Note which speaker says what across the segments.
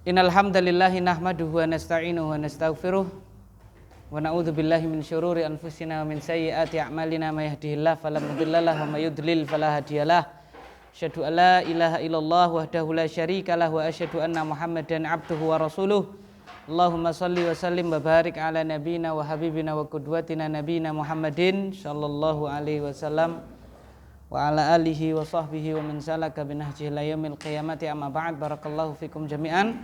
Speaker 1: Innal hamdalillahi nahmaduhu wa nasta'inuhu wa nastaghfiruh wa na'udzu billahi min syururi anfusina wa min sayyiati a'malina may yahdihillahu fala mudhillalah wa may yudlil fala hadiyalah. Asyhadu an la ilaha illallah wahdahu la syarikalah wa asyhadu anna Muhammadan abduhu wa rasuluh. Allahumma shalli wa sallim wa barik ala nabiyyina wa habibina wa qudwatina nabiyyina Muhammadin sallallahu alaihi wasallam wa ala alihi wa sahbihi wa man salaka binahjihi ila yaumil qiyamati amma ba'd. Barakallahu fikum jami'an.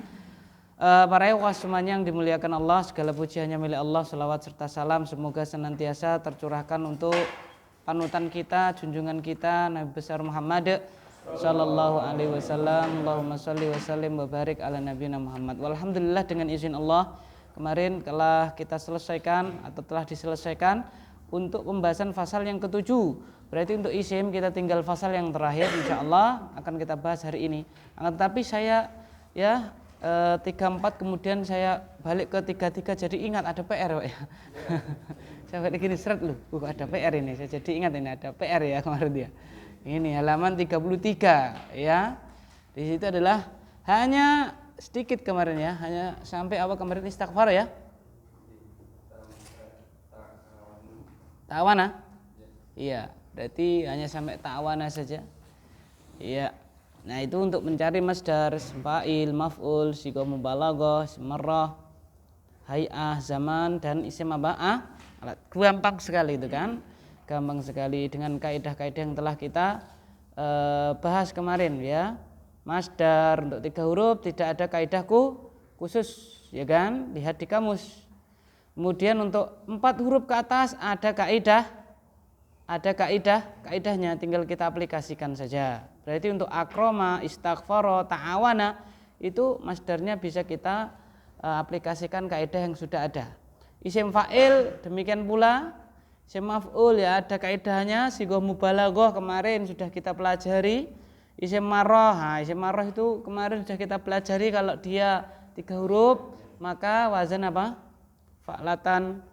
Speaker 1: Para ikhwah semuanya yang dimuliakan Allah, segala puji hanya milik Allah. Selawat serta salam semoga senantiasa tercurahkan untuk panutan kita, junjungan kita Nabi besar Muhammad sallallahu alaihi wasallam. Allahumma shalli wa sallim wa barik ala nabiyina Muhammad. Walhamdulillah, dengan izin Allah kemarin telah kita selesaikan atau telah diselesaikan untuk pembahasan pasal yang ketujuh. Berarti untuk isim kita tinggal pasal yang terakhir, insyaallah akan kita bahas hari ini. Tetapi saya 34 kemudian saya balik ke 33 jadi ingat ada PR Pak ya. Saya balik gini seret loh, ada PR ini. Saya jadi ingat ini ada PR ya kemarin dia. Ini halaman 33 ya. Di situ adalah hanya sedikit kemarin ya, hanya sampai apa kemarin istighfar ya. Ta'awana? Iya, berarti hanya sampai ta'awana saja. Iya. Nah, itu untuk mencari masdar, fa'il, maf'ul, sighah mubalaghah, marrah, hay'ah, zaman dan isim apa? Alat. Gampang sekali itu kan? Gampang sekali dengan kaidah-kaidah yang telah kita bahas kemarin ya. Masdar untuk 3 huruf tidak ada kaidahku khusus, ya kan? Lihat di kamus. Kemudian untuk 4 huruf ke atas ada kaidahnya, tinggal kita aplikasikan saja. Berarti untuk akroma, istaghfara, ta'awana itu masdarnya bisa kita aplikasikan kaidah yang sudah ada. Isim fa'il demikian pula, isim maf'ul ya ada kaidahnya, sighah mubalaghah kemarin sudah kita pelajari. Isim marrah, isim marrah itu kemarin sudah kita pelajari, kalau dia 3 huruf maka wazan apa? Fa'latan,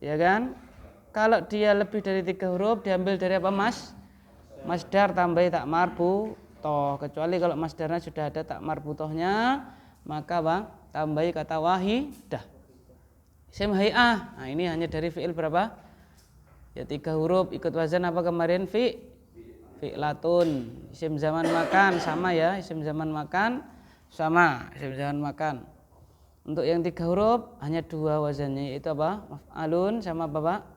Speaker 1: ya kan? Kalau dia lebih dari 3 huruf diambil dari apa masdar tambahi tak marbutoh. Kecuali kalau masdarnya sudah ada tak marbutohnya maka tambahi kata wahidah. Isim hay'ah, nah ini hanya dari fi'il berapa? Ya 3 huruf, ikut wazan apa kemarin? Fi'latun. Isim zaman makan sama ya, isim zaman makan sama, isim zaman makan. Untuk yang 3 huruf hanya 2 wazannya, yaitu apa? Maf'alun sama apa?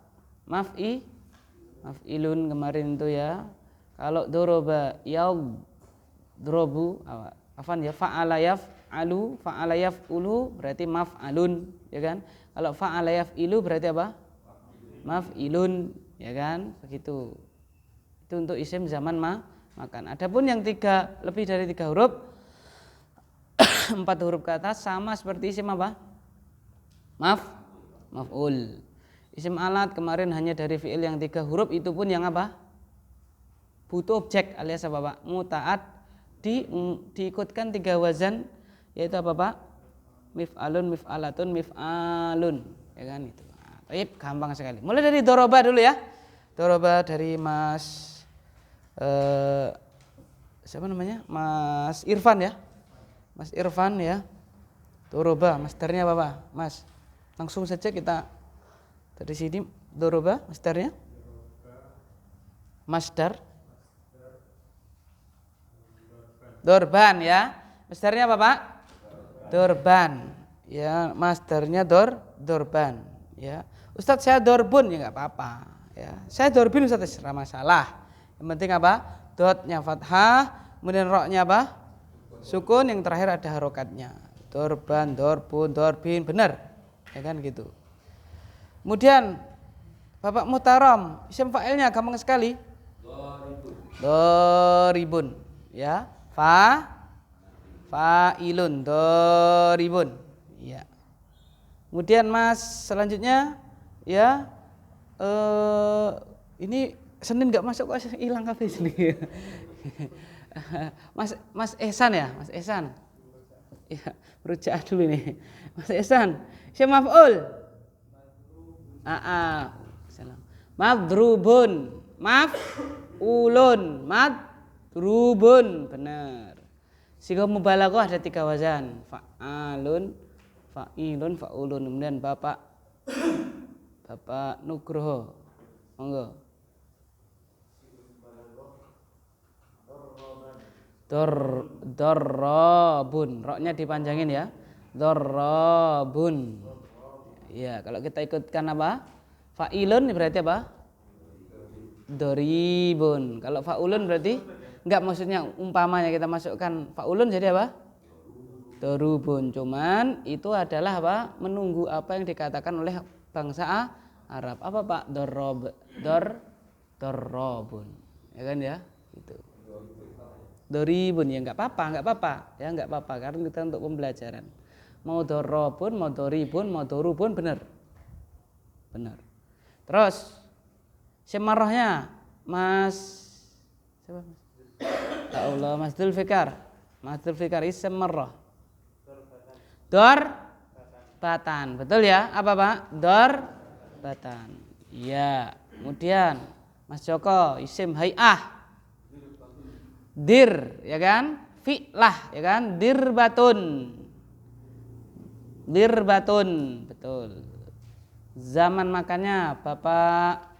Speaker 1: Maf'ilun kemarin itu ya. Kalau doroba yadrobu fa'ala yaf'ulu berarti maf'alun, ya kan? Kalau fa'ala yaf'ilu berarti apa? Maf'ilun, ya kan? Begitu. Itu untuk isim zaman makan. Adapun yang lebih dari 3 huruf 4 huruf ke atas sama seperti isim apa? Maf'ul. Isim alat kemarin hanya dari fi'il yang 3 huruf, itu pun yang apa? Butuh objek alias apa Pak? Muta'ad, diikutkan 3 wazan, yaitu apa Pak? Mif'alun, mif'alatun, mif'alun, ya kan itu. Baik, gampang sekali. Mulai dari doroba dulu ya. Doroba dari Mas siapa namanya? Mas Irfan ya. Mas Irfan ya. Doroba, masdarnya apa Pak? Mas. Langsung saja kita dari sini doroba masdarnya. Masdar. Dorban ya. Masdarnya apa Pak? Dorban. Ya, masdarnya dorban ya. Ustadz saya dorbun ya enggak apa-apa ya. Saya dorbin Ustadz, enggak masalah. Yang penting apa? Dotnya fathah, kemudian roknya apa? Sukun, yang terakhir ada harokatnya. Dorban, dorbun, dorbin, benar. Ya kan gitu. Kemudian Bapak Muhtaram, isim fa'ilnya gampang sekali. Doribun. Ya. Fa'ilun, doribun. Ya. Kemudian Mas selanjutnya ya ini Senin enggak masuk kok, hilang kabeh sini. Mas Ehsan ya, Mas Ehsan. Ya, berucap dulu ini. Mas Ehsan, isim maf'ul. Madrubun, maf'ulun, madrubun, benar. Siga mubalaghah ada 3 wazan. Fa'alun, fa'ilun, fa'ulun. Kemudian Bapak Nugroho. Monggo. Dorrobun, roknya dipanjangin ya. Dorrobun. Ya, kalau kita ikutkan apa? Fa'ilun berarti apa? Doribun. Kalau fa'ulun berarti enggak, maksudnya umpamanya kita masukkan fa'ulun jadi apa? Dorubun. Cuman itu adalah apa? Menunggu apa yang dikatakan oleh bangsa Arab. Apa Pak? Dorrobun. Ya kan ya? Gitu. Doribun ya enggak apa-apa ya, enggak apa-apa karena kita untuk pembelajaran. Mau dorobun, mau doribun, mau dorubun benar. Terus semarahnya Mas siapa Mas? Ya Allah, Mas Dzulfikar. Mas Dzulfikar isem marrah. Batan. Betul ya? Apa Pak? Batan. Iya. Kemudian Mas Joko isim hay'ah. Dir, ya kan? Fi'lah, ya kan? Dirbatun, betul. Zaman makannya Bapak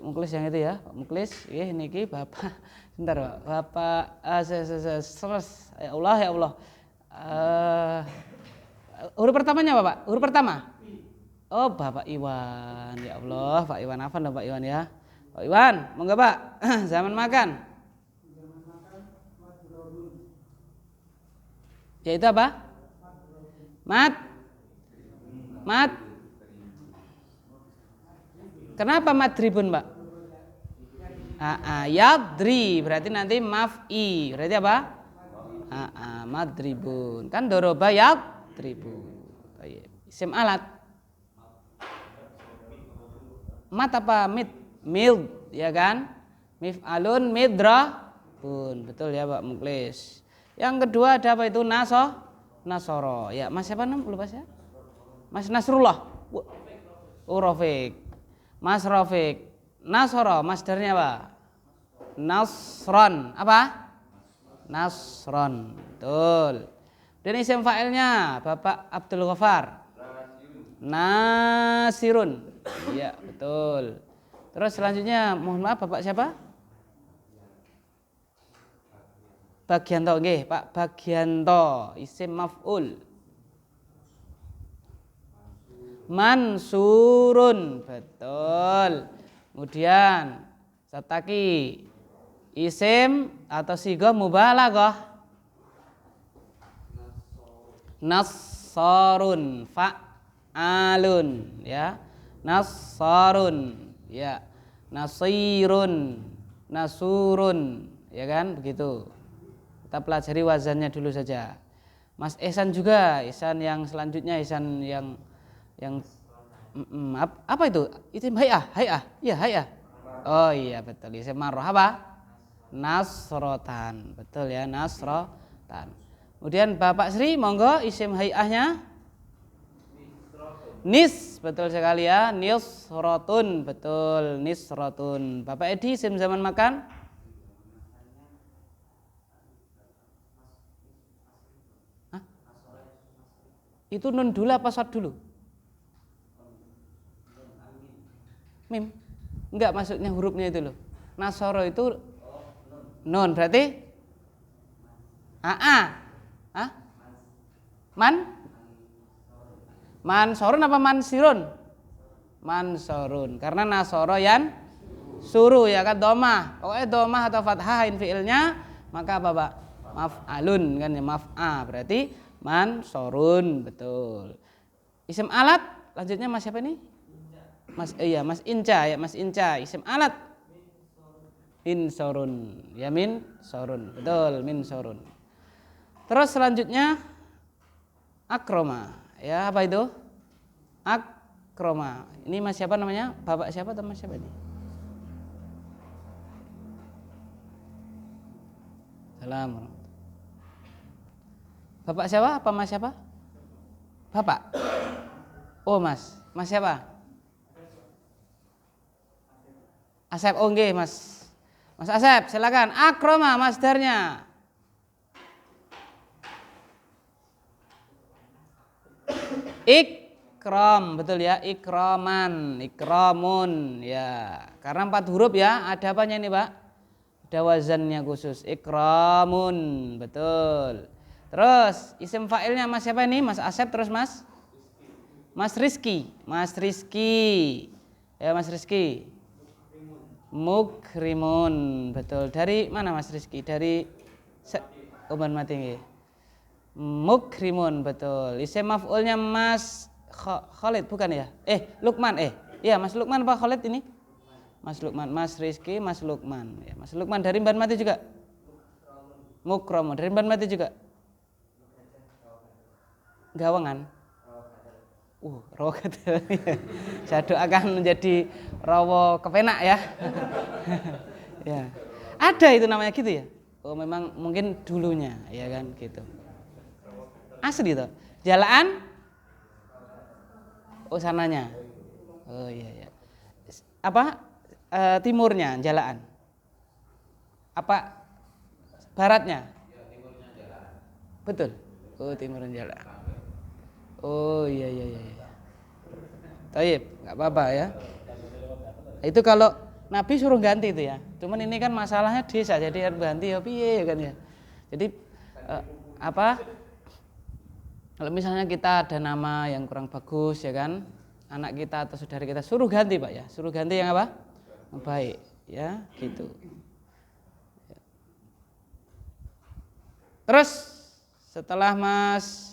Speaker 1: Muklis yang itu ya, Pak Muklis. Niki Bapak. Bentar Pak. Bapak ya Allah. Huruf pertamanya apa Pak? Huruf pertama. Oh, Bapak Iwan. Ya Allah, Pak Iwan apa Pak Iwan ya? Pak Iwan, monggo Pak. Zaman makan. Ya itu apa? Mat. Kenapa madribun Pak? Yadri berarti nanti maf'i. Berarti apa? Madribun. Kan doroba yadribun. Isim alat. Mat apa? Mid, ya kan? Mif'alun midrabun. Betul ya Pak Muklis. Yang kedua ada apa itu? Nasoro. Ya, Mas siapa namanya? Lupa saya. Mas Nasrullah. Rafiq. Mas Rafiq. Nasoro, masdarnya apa? Nasron. Apa? Nasron. Betul. Dan isim fa'ilnya Bapak Abdul Ghaffar. Nasirun. Iya, betul. Terus selanjutnya mohon maaf Bapak siapa? Bagianto, nggih, Pak Bagianto, isim maf'ul. Mansurun, betul. Kemudian Sataki, isim atau sighah mubalaghah. Nassarun, fa'alun, ya. Nassarun, ya. Nasirun, nasurun, ya kan begitu. Kita pelajari wazannya dulu saja. Mas Ihsan juga, Ihsan yang selanjutnya, Ihsan yang apa itu? Isim hay'ah. Iya, hay'ah. Oh iya betul. Isim marrah apa? Nasrotan. Betul ya, nasrotan. Kemudian Bapak Sri, monggo isim hay'ahnya nis, betul sekali ya, nisrotun, betul, nisrotun. Bapak Edi, isim zaman makan? Hah? Itu nun dulu apa shad dulu? Mim? Enggak, maksudnya hurufnya itu loh. Nasoro itu nun, berarti? Hah? Mansorun apa mansirun? Mansorun. Karena nasoro yan suruh ya kan, domah. Pokoknya domah atau fathahin fiilnya, maka apa Pak? Maf'alun kan ya, maf'a. Berarti mansorun, betul. Isim alat, lanjutnya Mas siapa ini? Mas Inca ya, Mas Inca. Isim alat minsorun. Ya minsorun. Betul, minsorun. Terus selanjutnya akroma. Ya, apa itu? Akroma. Ini Mas siapa namanya? Bapak siapa atau Mas siapa ini? Salam. Bapak siapa? Apa Mas siapa? Bapak. Oh, Mas. Mas siapa? Asep. Oh nggih, Mas Mas Asep, silakan. Akroma masdarnya. Ikram, betul ya, ikraman, ikramun ya. Karena 4 huruf ya, ada apanya ini Pak? Ada wazannya khusus, ikramun, betul. Terus isim fa'ilnya Mas siapa ini? Mas Asep, terus Mas? Mas Rizky, Mas Rizky. Ya Mas Rizky. Mukrimun, betul. Dari mana Mas Rizky? Dari Uban Mati. Mukrimun, betul. Isim maf'ulnya Mas Khalid bukan ya? Lukman, iya Mas Lukman apa Khalid ini? Mas Lukman, Mas Rizky, Mas Lukman. Ya, Mas Lukman dari Ban Mati juga. Mukromo dari Ban Mati juga. Gawangan. Roket. Saya doakan menjadi rawo kepenak ya. Ya. Ada itu namanya gitu ya? Oh memang mungkin dulunya ya kan gitu. Asli toh. Jalaan? Oh sananya. Oh iya. Apa? Timurnya Jalaan. Apa baratnya? Betul. Oh timurnya Jalaan. Oh iya. Taib, nggak apa-apa ya. Itu kalau Nabi suruh ganti itu ya. Cuman ini kan masalahnya desa jadi harus ganti ya piye kan ya. Jadi kalau misalnya kita ada nama yang kurang bagus ya kan, anak kita atau saudara kita suruh ganti Pak ya, suruh ganti yang apa? Baik ya gitu. Terus setelah Mas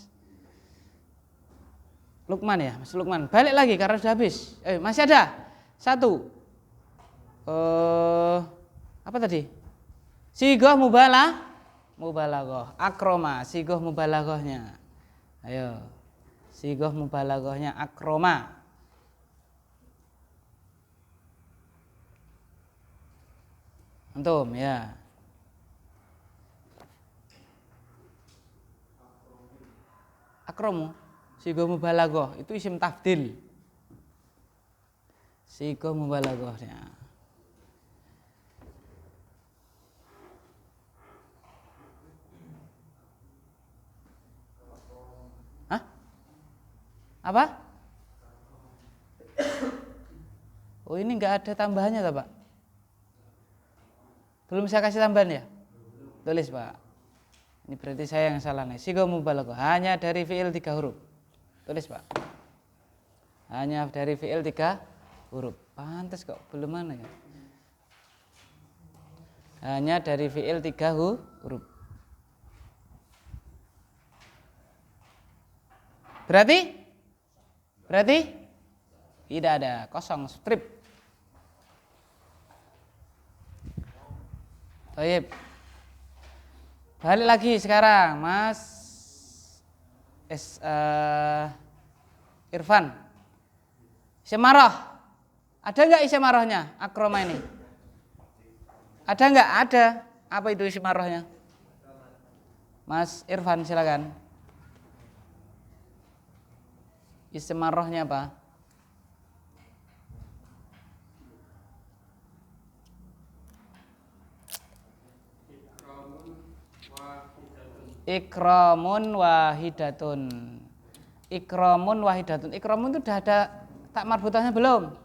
Speaker 1: Lukman ya, Mas Lukman balik lagi karena sudah habis. Masih ada satu. Apa tadi? Sigoh mubalaghah. Akroma, sigoh mubalaghahnya. Ayo, sigoh mubalaghahnya akroma. Antum ya. Akromu, sigoh mubalaghah itu isim tafdil. Sigoh mubalaghahnya. Apa? Oh ini nggak ada tambahannya tak Pak? Belum saya kasih tambahan ya? Tulis Pak. Ini berarti saya yang salah nih. Sigoh mubalaghah hanya dari fi'il 3 huruf. Tulis Pak. Hanya dari fi'il 3 huruf. Pantes kok belum mana ya? Hanya dari fi'il 3 huruf. Berarti tidak ada, kosong, strip. Baik. Balik lagi sekarang Mas Irfan. Isim marah. Ada enggak isim marahnya akroma ini? Ada enggak? Ada. Apa itu isim marahnya? Mas Irfan silakan. Isim marahnya apa? Ikramun wahidatun. Ikramun wahidatun. Ikramun itu sudah ada tak marbutannya belum?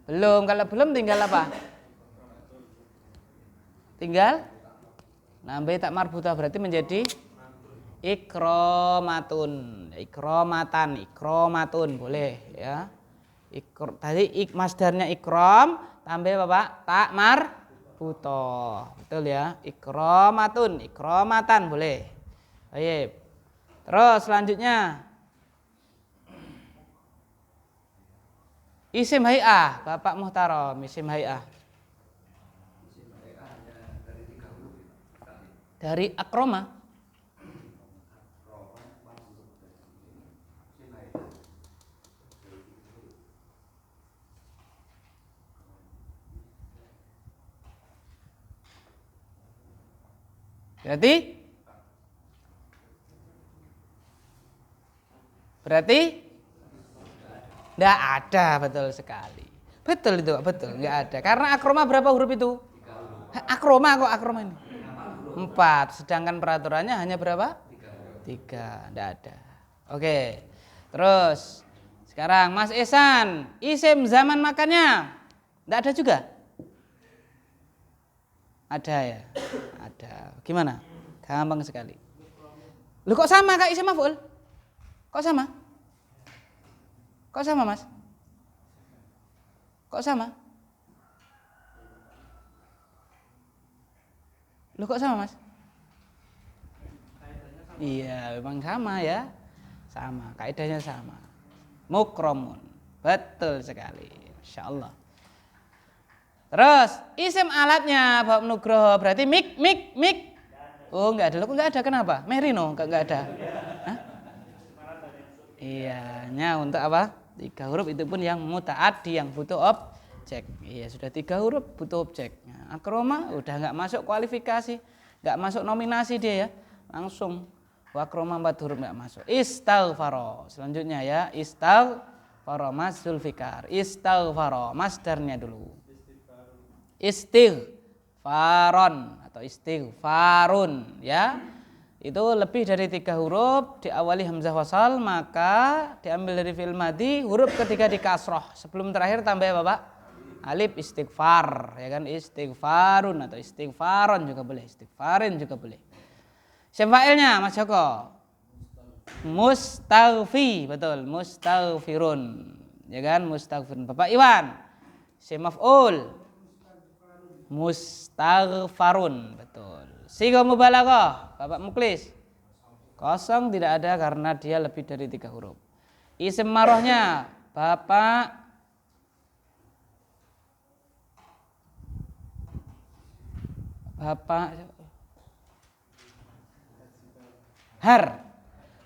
Speaker 1: Belum. Kalau belum tinggal apa? Tinggal nambah tak marbutah berarti menjadi ikromatun. Ikromatun boleh ya. Tadi masdarnya ikrom tambah Bapak tak marbutah. Betul ya. Ikromatan boleh. Baik. Terus selanjutnya isim hay'ah, Bapak Muhtaram, isim hay'ah. Dari akroma. Berarti enggak ada, betul sekali. Betul itu, betul, enggak ada. Karena akroma berapa huruf itu? Akroma kok akroma ini. 4, sedangkan peraturannya hanya berapa? 3, tidak ada. Oke, terus sekarang Mas Ihsan, isim zaman makannya tidak ada juga? Ada ya? Ada. Gimana? Gampang sekali. Lu kok sama kayak isim maf'ul? Kok sama? Kok sama Mas? Kok sama? Lu kok sama Mas? Iya, memang sama ya. Sama, kaidahnya sama. Mukromun. Betul sekali. Insyaallah. Terus, isim alatnya Bapak Nugroho berarti mik. Oh, enggak ada. Enggak ada kenapa? Merino enggak ada. Hah? Iya, nya untuk apa? 3 huruf itu pun yang mutaaddi yang butuh objek. Iya, sudah 3 huruf butuh objek. Nah, akroma udah enggak masuk kualifikasi, enggak masuk nominasi dia ya. Langsung wakroma 4 huruf enggak masuk. Istaghfaro. Selanjutnya ya, istaghfaro Mas Zulfikar. Istaghfaro masdarnya dulu. Istighfaron atau istighfarun ya. Itu lebih dari 3 huruf diawali hamzah wasal, maka diambil dari fi'il madhi, huruf ketiga di kasroh. Sebelum terakhir tambah ya Bapak? Alif istighfar, ya kan? Istighfarun atau istighfaron juga boleh, istighfarin juga boleh. Isim fa'ilnya Mas Joko. Mustaghfi, betul, mustaghfirun. Ya kan? Mustaghfirun. Bapak Iwan. Isim maf'ul. Mustaghfarun, betul. Sighah mubalaghah, Bapak Muklis. Kosong tidak ada karena dia lebih dari 3 huruf. Isim marohnya Bapak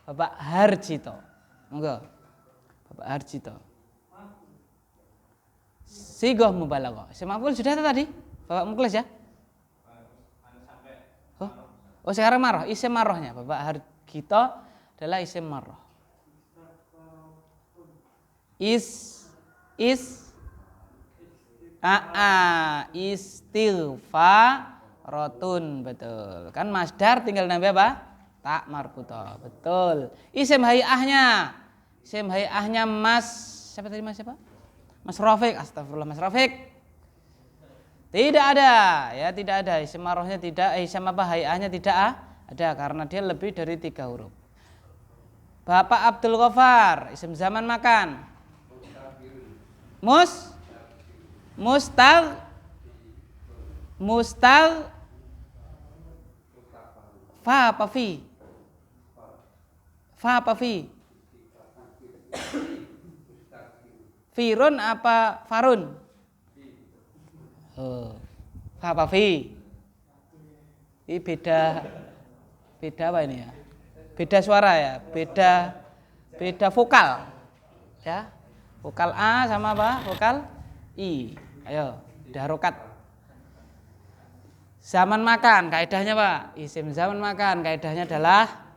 Speaker 1: Bapak Harjito. Monggo. Bapak Harjito. Sighah mubalaghah. Isim maf'ul sudah tadi? Bapak Muklis ya? Oh sekarang maroh, isim marohnya Bapak Harjito adalah isim maroh. Istighfarotun, betul. Kan masdar tinggal nambah apa? Tak marbutoh, betul. Isim hayahnya Mas siapa tadi Mas siapa? Mas Rafiq, astagfirullah Mas Rafiq. Tidak ada, ya tidak ada. Isim marohnya tidak, isim apa hayahnya tidak ada karena dia lebih dari 3 huruf. Bapak Abdul Ghaffar, isim zaman makan. Mustag fa apa fi? Firun apa farun? Oh, fa apa fi? Ini beda apa ini ya? Beda suara ya, beda vokal. Ya. Vokal A sama apa? Vokal I. Ayo, harokat. Zaman makan, kaidahnya Pak. Isim zaman makan, kaidahnya adalah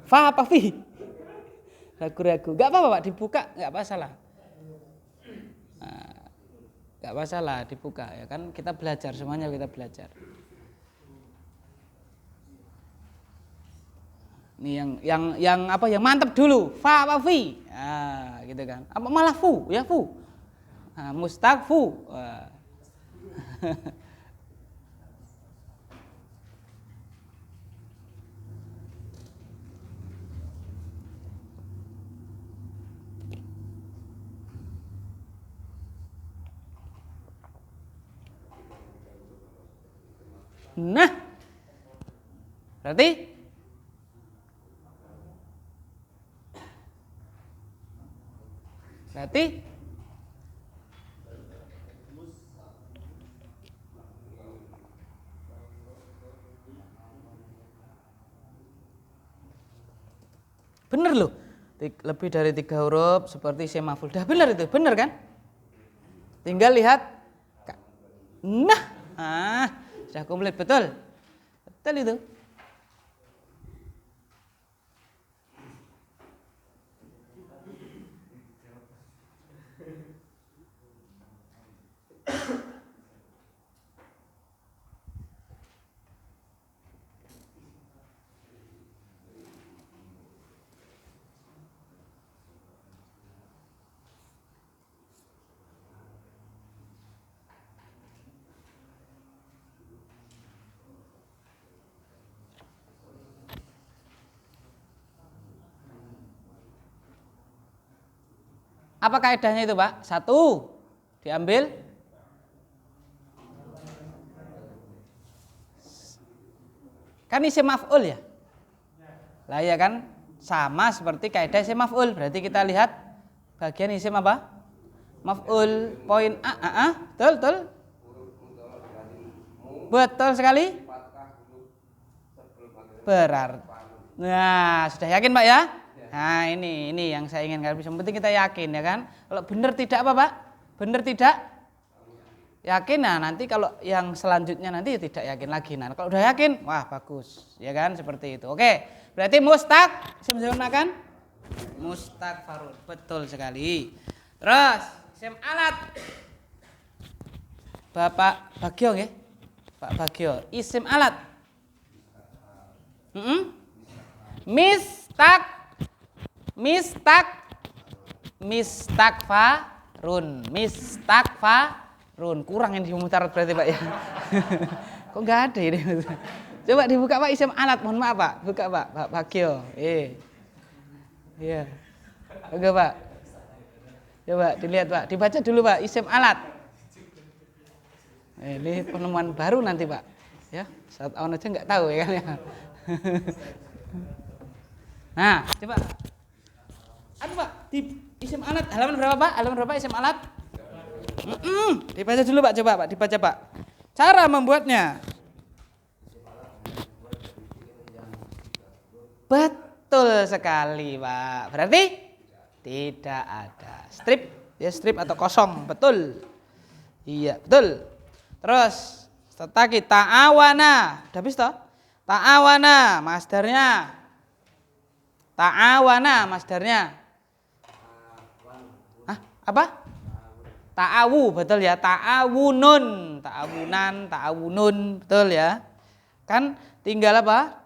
Speaker 1: fa apa fi? Ragu-ragu. Enggak apa-apa Pak, dibuka enggak masalah. Enggak masalah dibuka ya kan, kita belajar semuanya, kita belajar. Ini yang apa yang mantap dulu, fa apa fi? Nah, gitu kan. Apa malah fu? Ya fu. Nah, mustagfu. Nah, berarti bener loh, lebih dari 3 huruf seperti isim maf'ul. Dah benar itu, benar kan? Tinggal lihat Nah, sudah komplit betul. Betul itu. Apa kaidahnya itu, Pak? Satu, diambil kan isim maf'ul ya. Lah ya kan sama seperti kaidah isim maf'ul. Berarti kita lihat bagian isim apa? Maf'ul. Poin A. Betul. Betul sekali. Berarti. Nah, sudah yakin, Pak ya? Nah, ini yang saya inginkan. Yang penting kita yakin ya kan. Kalau benar tidak apa, Pak? Benar tidak? Yakin. Nah, nanti kalau yang selanjutnya nanti tidak yakin lagi. Nah, kalau udah yakin, wah bagus. Ya kan seperti itu. Oke. Berarti mustaq isim zaman kan? Mustaqfarun. Betul sekali. Terus isim alat. Bapak Bagio nggih? Pak Bagio, isim alat. Mistakfarun. Kurang yang dimutarat berarti, Pak ya. Kok enggak ada ini? Coba dibuka, Pak, isim alat. Mohon maaf, Pak. Buka, Pak Bagio. Iya. Oke, Pak. Coba dilihat, Pak. Dibaca dulu, Pak, isim alat. Ini penemuan baru nanti, Pak. Ya, saat awal aja enggak tahu ya kan ya. Nah, coba. Aduh, Pak, di isim alat halaman berapa, Pak? Halaman berapa isim alat? Dibaca dulu, Pak. Coba, Pak, dibaca, Pak. Cara membuatnya. Betul sekali, Pak. Berarti tidak ada strip, ya strip atau kosong. Betul. Iya, betul. Terus setaki ta'awana. Udah habis toh? Ta'awana masdarnya. Apa? Ta'awu, betul ya. Ta'awunun, betul ya. Kan tinggal apa?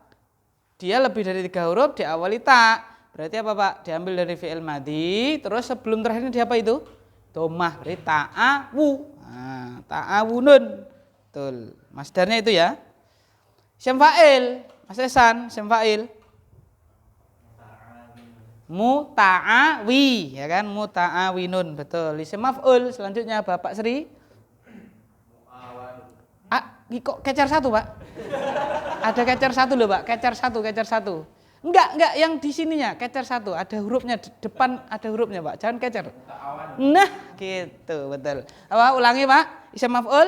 Speaker 1: Dia lebih dari 3 huruf diawali ta. Berarti apa, Pak? Diambil dari fi'il madhi, terus sebelum terakhirnya di apa itu? Dhammah. Berarti ta'awu. Nah, ta'awunun. Betul. Masdarnya itu ya. Isim fa'il, Mas Esan, isim fa'il. Muta'awi, ya kan? Muta'awinun, betul. Isim maf'ul selanjutnya Bapak Sri. Kok kecer satu, Pak? Ada kecer satu loh, Pak. Kecer satu. Enggak yang di sininya, kecer satu. Ada hurufnya di depan, ada hurufnya, Pak. Jangan kecer. Nah, gitu, betul. Apa ulangi, Pak? Isim maf'ul?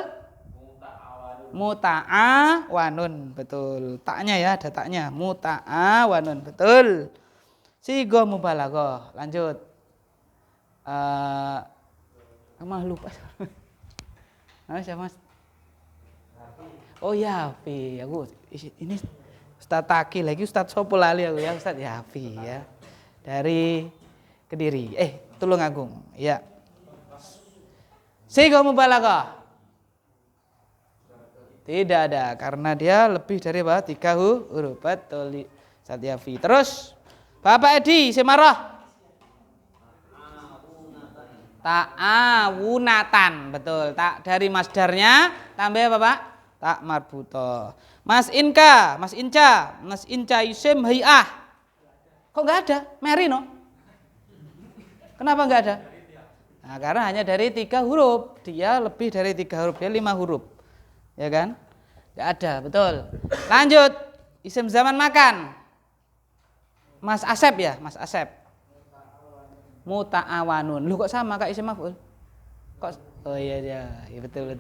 Speaker 1: Muta'awanun, betul. Taknya ya, ada taknya. Muta'awanun, betul. Sigo mubalaghah. Lanjut. Emang lupa. Siapa, Mas? Oh Yafi, aku ini Ustadz Taki lagi, Ustadz sopo lali aku ya, Ustadz Yafi ya. Dari Kediri. Tulungagung, ya. Sigo mubalaghah. Tidak ada karena dia lebih dari 3 huruf. Betul, Ustadz Yafi. Terus Bapak Edi Semarah. Ta'awunatan, betul. Tak dari masdarnya tambah apa, Pak? Tak marbuto. Mas Inca isim hay'ah. Kok enggak ada? Merino. Kenapa enggak ada? Nah, karena hanya dari 3 huruf. Dia lebih dari 3 huruf, dia 5 huruf. Ya kan? Enggak ada, betul. Lanjut. Isim zaman makan. Mas Asep ya, Mas Asep. Muta'awanun. Lu kok sama kayak isim maf'ul? Kok iya betul.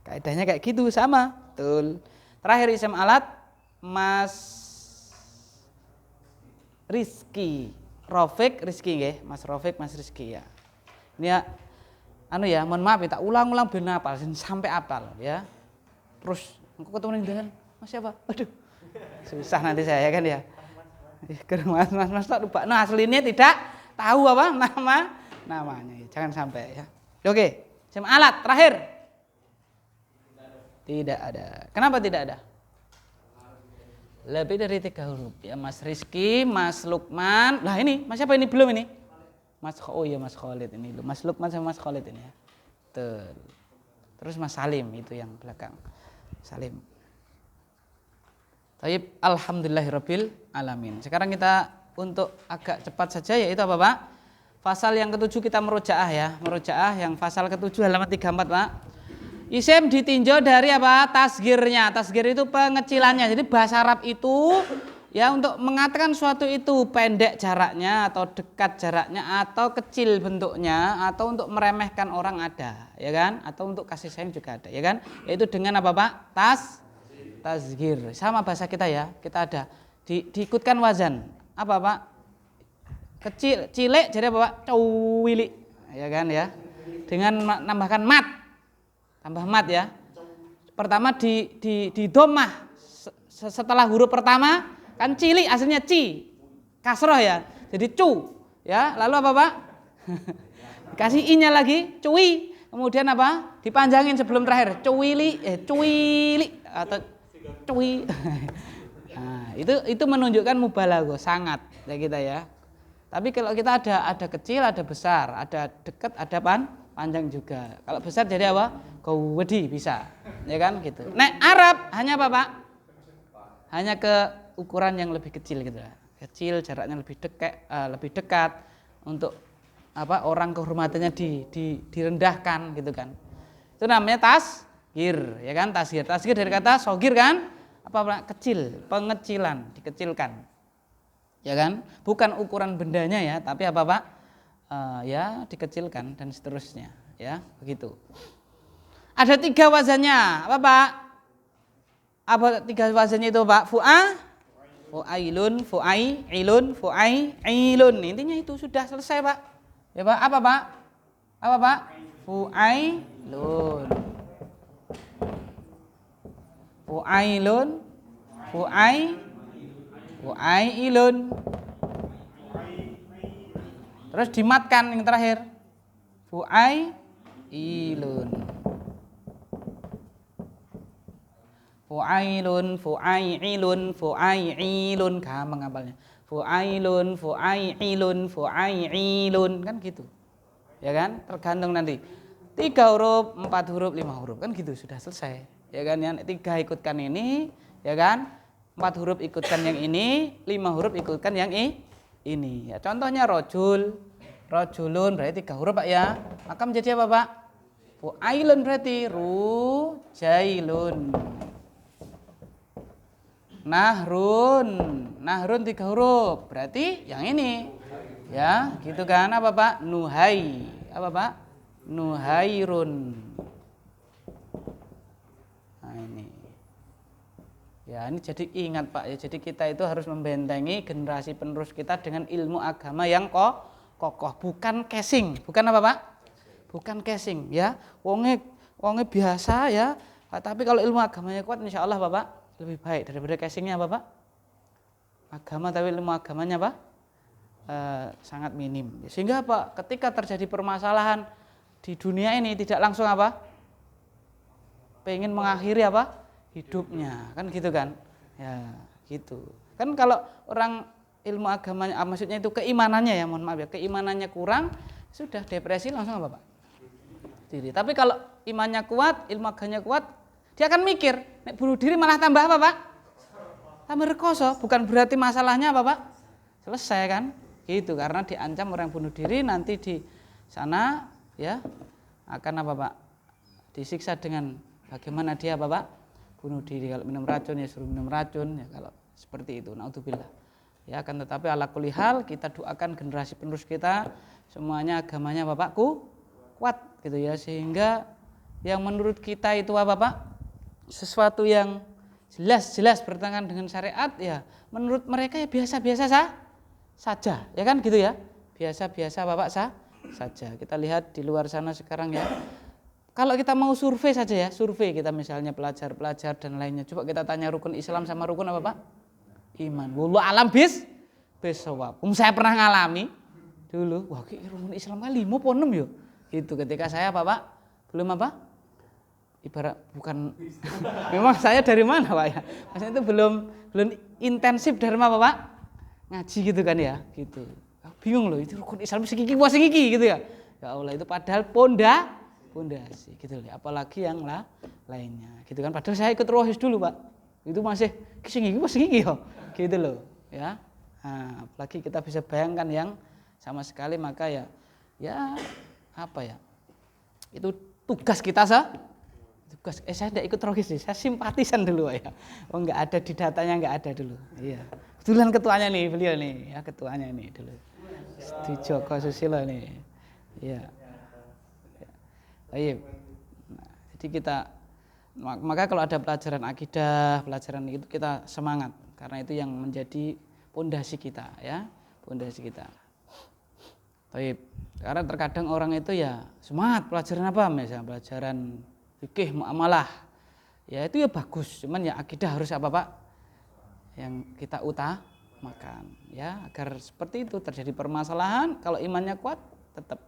Speaker 1: Kaidahnya kayak gitu sama. Betul. Terakhir isim alat Mas Rizki. Rizki nggih, Mas Rizki ya. Ini ya ya, mohon maaf ya, tak ulang-ulang ben apal sampai apal ya. Terus engko ketemu ning dalan, Mas siapa? Aduh. Susah nanti saya kan ya. Mas tak lupa. Nah, aslinya tidak tahu apa namanya. Jangan sampai ya. Oke, jam alat terakhir. Tidak ada. Kenapa tidak ada? Lebih dari 3 huruf ya, Mas Rizky, Mas Lukman. Lah ini, Mas siapa ini belum ini? Mas Khalid ini loh. Mas Lukman sama Mas Khalid ini ya. Betul. Terus Mas Salim itu yang belakang. Salim. Taib, alhamdulillahirabbil alamin. Sekarang kita untuk agak cepat saja yaitu apa, Pak? Fasal yang ke-7 kita murojaah ya. Murojaah yang fasal ke-7 halaman 34, Pak. Isim ditinjau dari apa? Tasgirnya. Tasgir itu pengecilannya. Jadi bahasa Arab itu ya untuk mengatakan suatu itu pendek jaraknya atau dekat jaraknya atau kecil bentuknya atau untuk meremehkan orang ada, ya kan? Atau untuk kasih sayang juga ada, ya kan? Yaitu dengan apa, Pak? Tasgir. Sama bahasa kita ya. Kita ada diikutkan wazan. Apa, Pak? Kecil, cilik jadi apa, Pak? Cuwili. Ya kan ya. Dengan menambahkan mat. Tambah mat ya. Pertama di dhammah setelah huruf pertama kan cilik aslinya ci. Kasroh ya. Jadi cu ya. Lalu apa, Pak? Kasih i-nya lagi, cuwi. Kemudian apa? Dipanjangin sebelum terakhir. Cuwili atau cuwi. Nah, itu menunjukkan mubalaghah sangat ya kita ya. Tapi kalau kita ada kecil, ada besar, ada dekat, ada panjang juga. Kalau besar jadi apa? Gawedi bisa. Ya kan gitu. Nek Arab hanya apa, Pak? Hanya ke ukuran yang lebih kecil gitu. Kecil, jaraknya lebih dekat untuk apa? Orang kehormatannya direndahkan gitu kan. Itu namanya tasgir, ya kan? Tasgir. Tasgir dari kata sogir kan? Apa, Pak? Kecil, pengecilan, dikecilkan. Ya kan? Bukan ukuran bendanya ya, tapi apa, Pak? Ya dikecilkan dan seterusnya ya begitu. Ada 3 wazannya apa, Pak? Apa 3 wazannya itu, Pak? Fu'ailun, fu'ailun, fu'ailun. Intinya itu sudah selesai, Pak. Ya, Pak. Apa, Pak? Apa, Pak? Fu'ailun, fu'ailun, fu'ailun. Terus dimatkan yang terakhir. Fu'ailun. Fu'ailun, fu'ailun, fu'ailun. Gampang ngapalnya. Fu'ailun, fu'ailun, fu'ailun. Kan gitu. Ya kan? Tergantung nanti. 3 huruf, 4 huruf, 5 huruf. Kan gitu sudah selesai. Ya kan? Yang 3 ikutkan ini, ya kan? 4 huruf ikutkan yang ini, 5 huruf ikutkan yang ini ya, contohnya rojulun berarti 3 huruf, Pak ya, maka menjadi apa, Pak? Fu'ailun berarti rujailun. Nahrun 3 huruf berarti yang ini ya gitu kan. Apa, Pak? Nuhai, apa, Pak? Nuhairun. Nah ini ya, ini jadi ingat, Pak ya, jadi kita itu harus membentengi generasi penerus kita dengan ilmu agama yang kokoh, bukan casing, bukan apa, Pak? Bukan casing ya, wonge biasa ya, tapi kalau ilmu agamanya kuat insya Allah, Bapak, lebih baik daripada casingnya apa, Pak? Agama tapi ilmu agamanya apa? Sangat minim, sehingga apa? Ketika terjadi permasalahan di dunia ini tidak langsung apa? Pengen mengakhiri apa? Hidupnya, kan gitu kan ya gitu kan. Kalau orang ilmu agamanya maksudnya itu keimanannya ya, mohon maaf ya, keimanannya kurang sudah depresi langsung apa, Pak? Diri. Tapi kalau imannya kuat, ilmu agamanya kuat, dia akan mikir nek bunuh diri malah tambah apa, Pak? Tambah rekoso. Bukan berarti masalahnya apa, Pak? Selesai kan gitu, karena diancam orang bunuh diri nanti di sana ya akan apa, Pak? Disiksa dengan bagaimana dia apa, Pak? Bunuh diri. Kalau minum racun ya suruh minum racun ya, kalau seperti itu, naudzubillah ya. Akan tetapi ala kulli hal kita doakan generasi penerus kita semuanya agamanya Bapakku kuat gitu ya, sehingga yang menurut kita itu apa, Pak? Sesuatu yang jelas bertentangan dengan syariat ya, menurut mereka ya biasa-biasa saja ya kan gitu ya, biasa-biasa, Bapak saja. Kita lihat di luar sana sekarang ya. Kalau kita mau survei saja ya, survei kita misalnya pelajar-pelajar dan lainnya. Coba kita tanya rukun Islam sama rukun apa Pak? Iman. Wallahu alam bisawab. Saya pernah ngalami dulu. Wah, rukun Islam kan 5 apa 6 yo. Itu ketika saya apa Pak? Belum apa? Ibarat bukan memang saya dari mana Pak ya? Maksudnya itu belum intensif dari apa Pak? Ngaji gitu kan ya, gitu. Bingung loh, itu rukun Islam segigi gitu ya. Ya Allah, itu padahal pondasi gitu loh. Apalagi yang lainnya. Gitu kan. Padahal saya ikut rohis dulu, Pak. Itu masih segigi yo. Gitu loh, ya. Nah, apalagi kita bisa bayangkan yang sama sekali maka ya apa ya? Itu tugas kita saya tidak ikut rohis sih, saya simpatisan dulu ya. Oh enggak ada di datanya, enggak ada dulu. Iya. Kebetulan ketuanya nih, beliau nih, ya ketuanya nih dulu. Di Joko Susilo nih. Iya. Baik. Nah, jadi kita maka kalau ada pelajaran akidah, pelajaran itu kita semangat karena itu yang menjadi pondasi kita ya, pondasi kita. Baik. Karena terkadang orang itu ya semangat pelajaran apa misalnya pelajaran fikih muamalah. Ya itu ya bagus, cuman ya akidah harus apa Pak? Yang kita utamakan ya, agar seperti itu terjadi permasalahan kalau imannya kuat tetap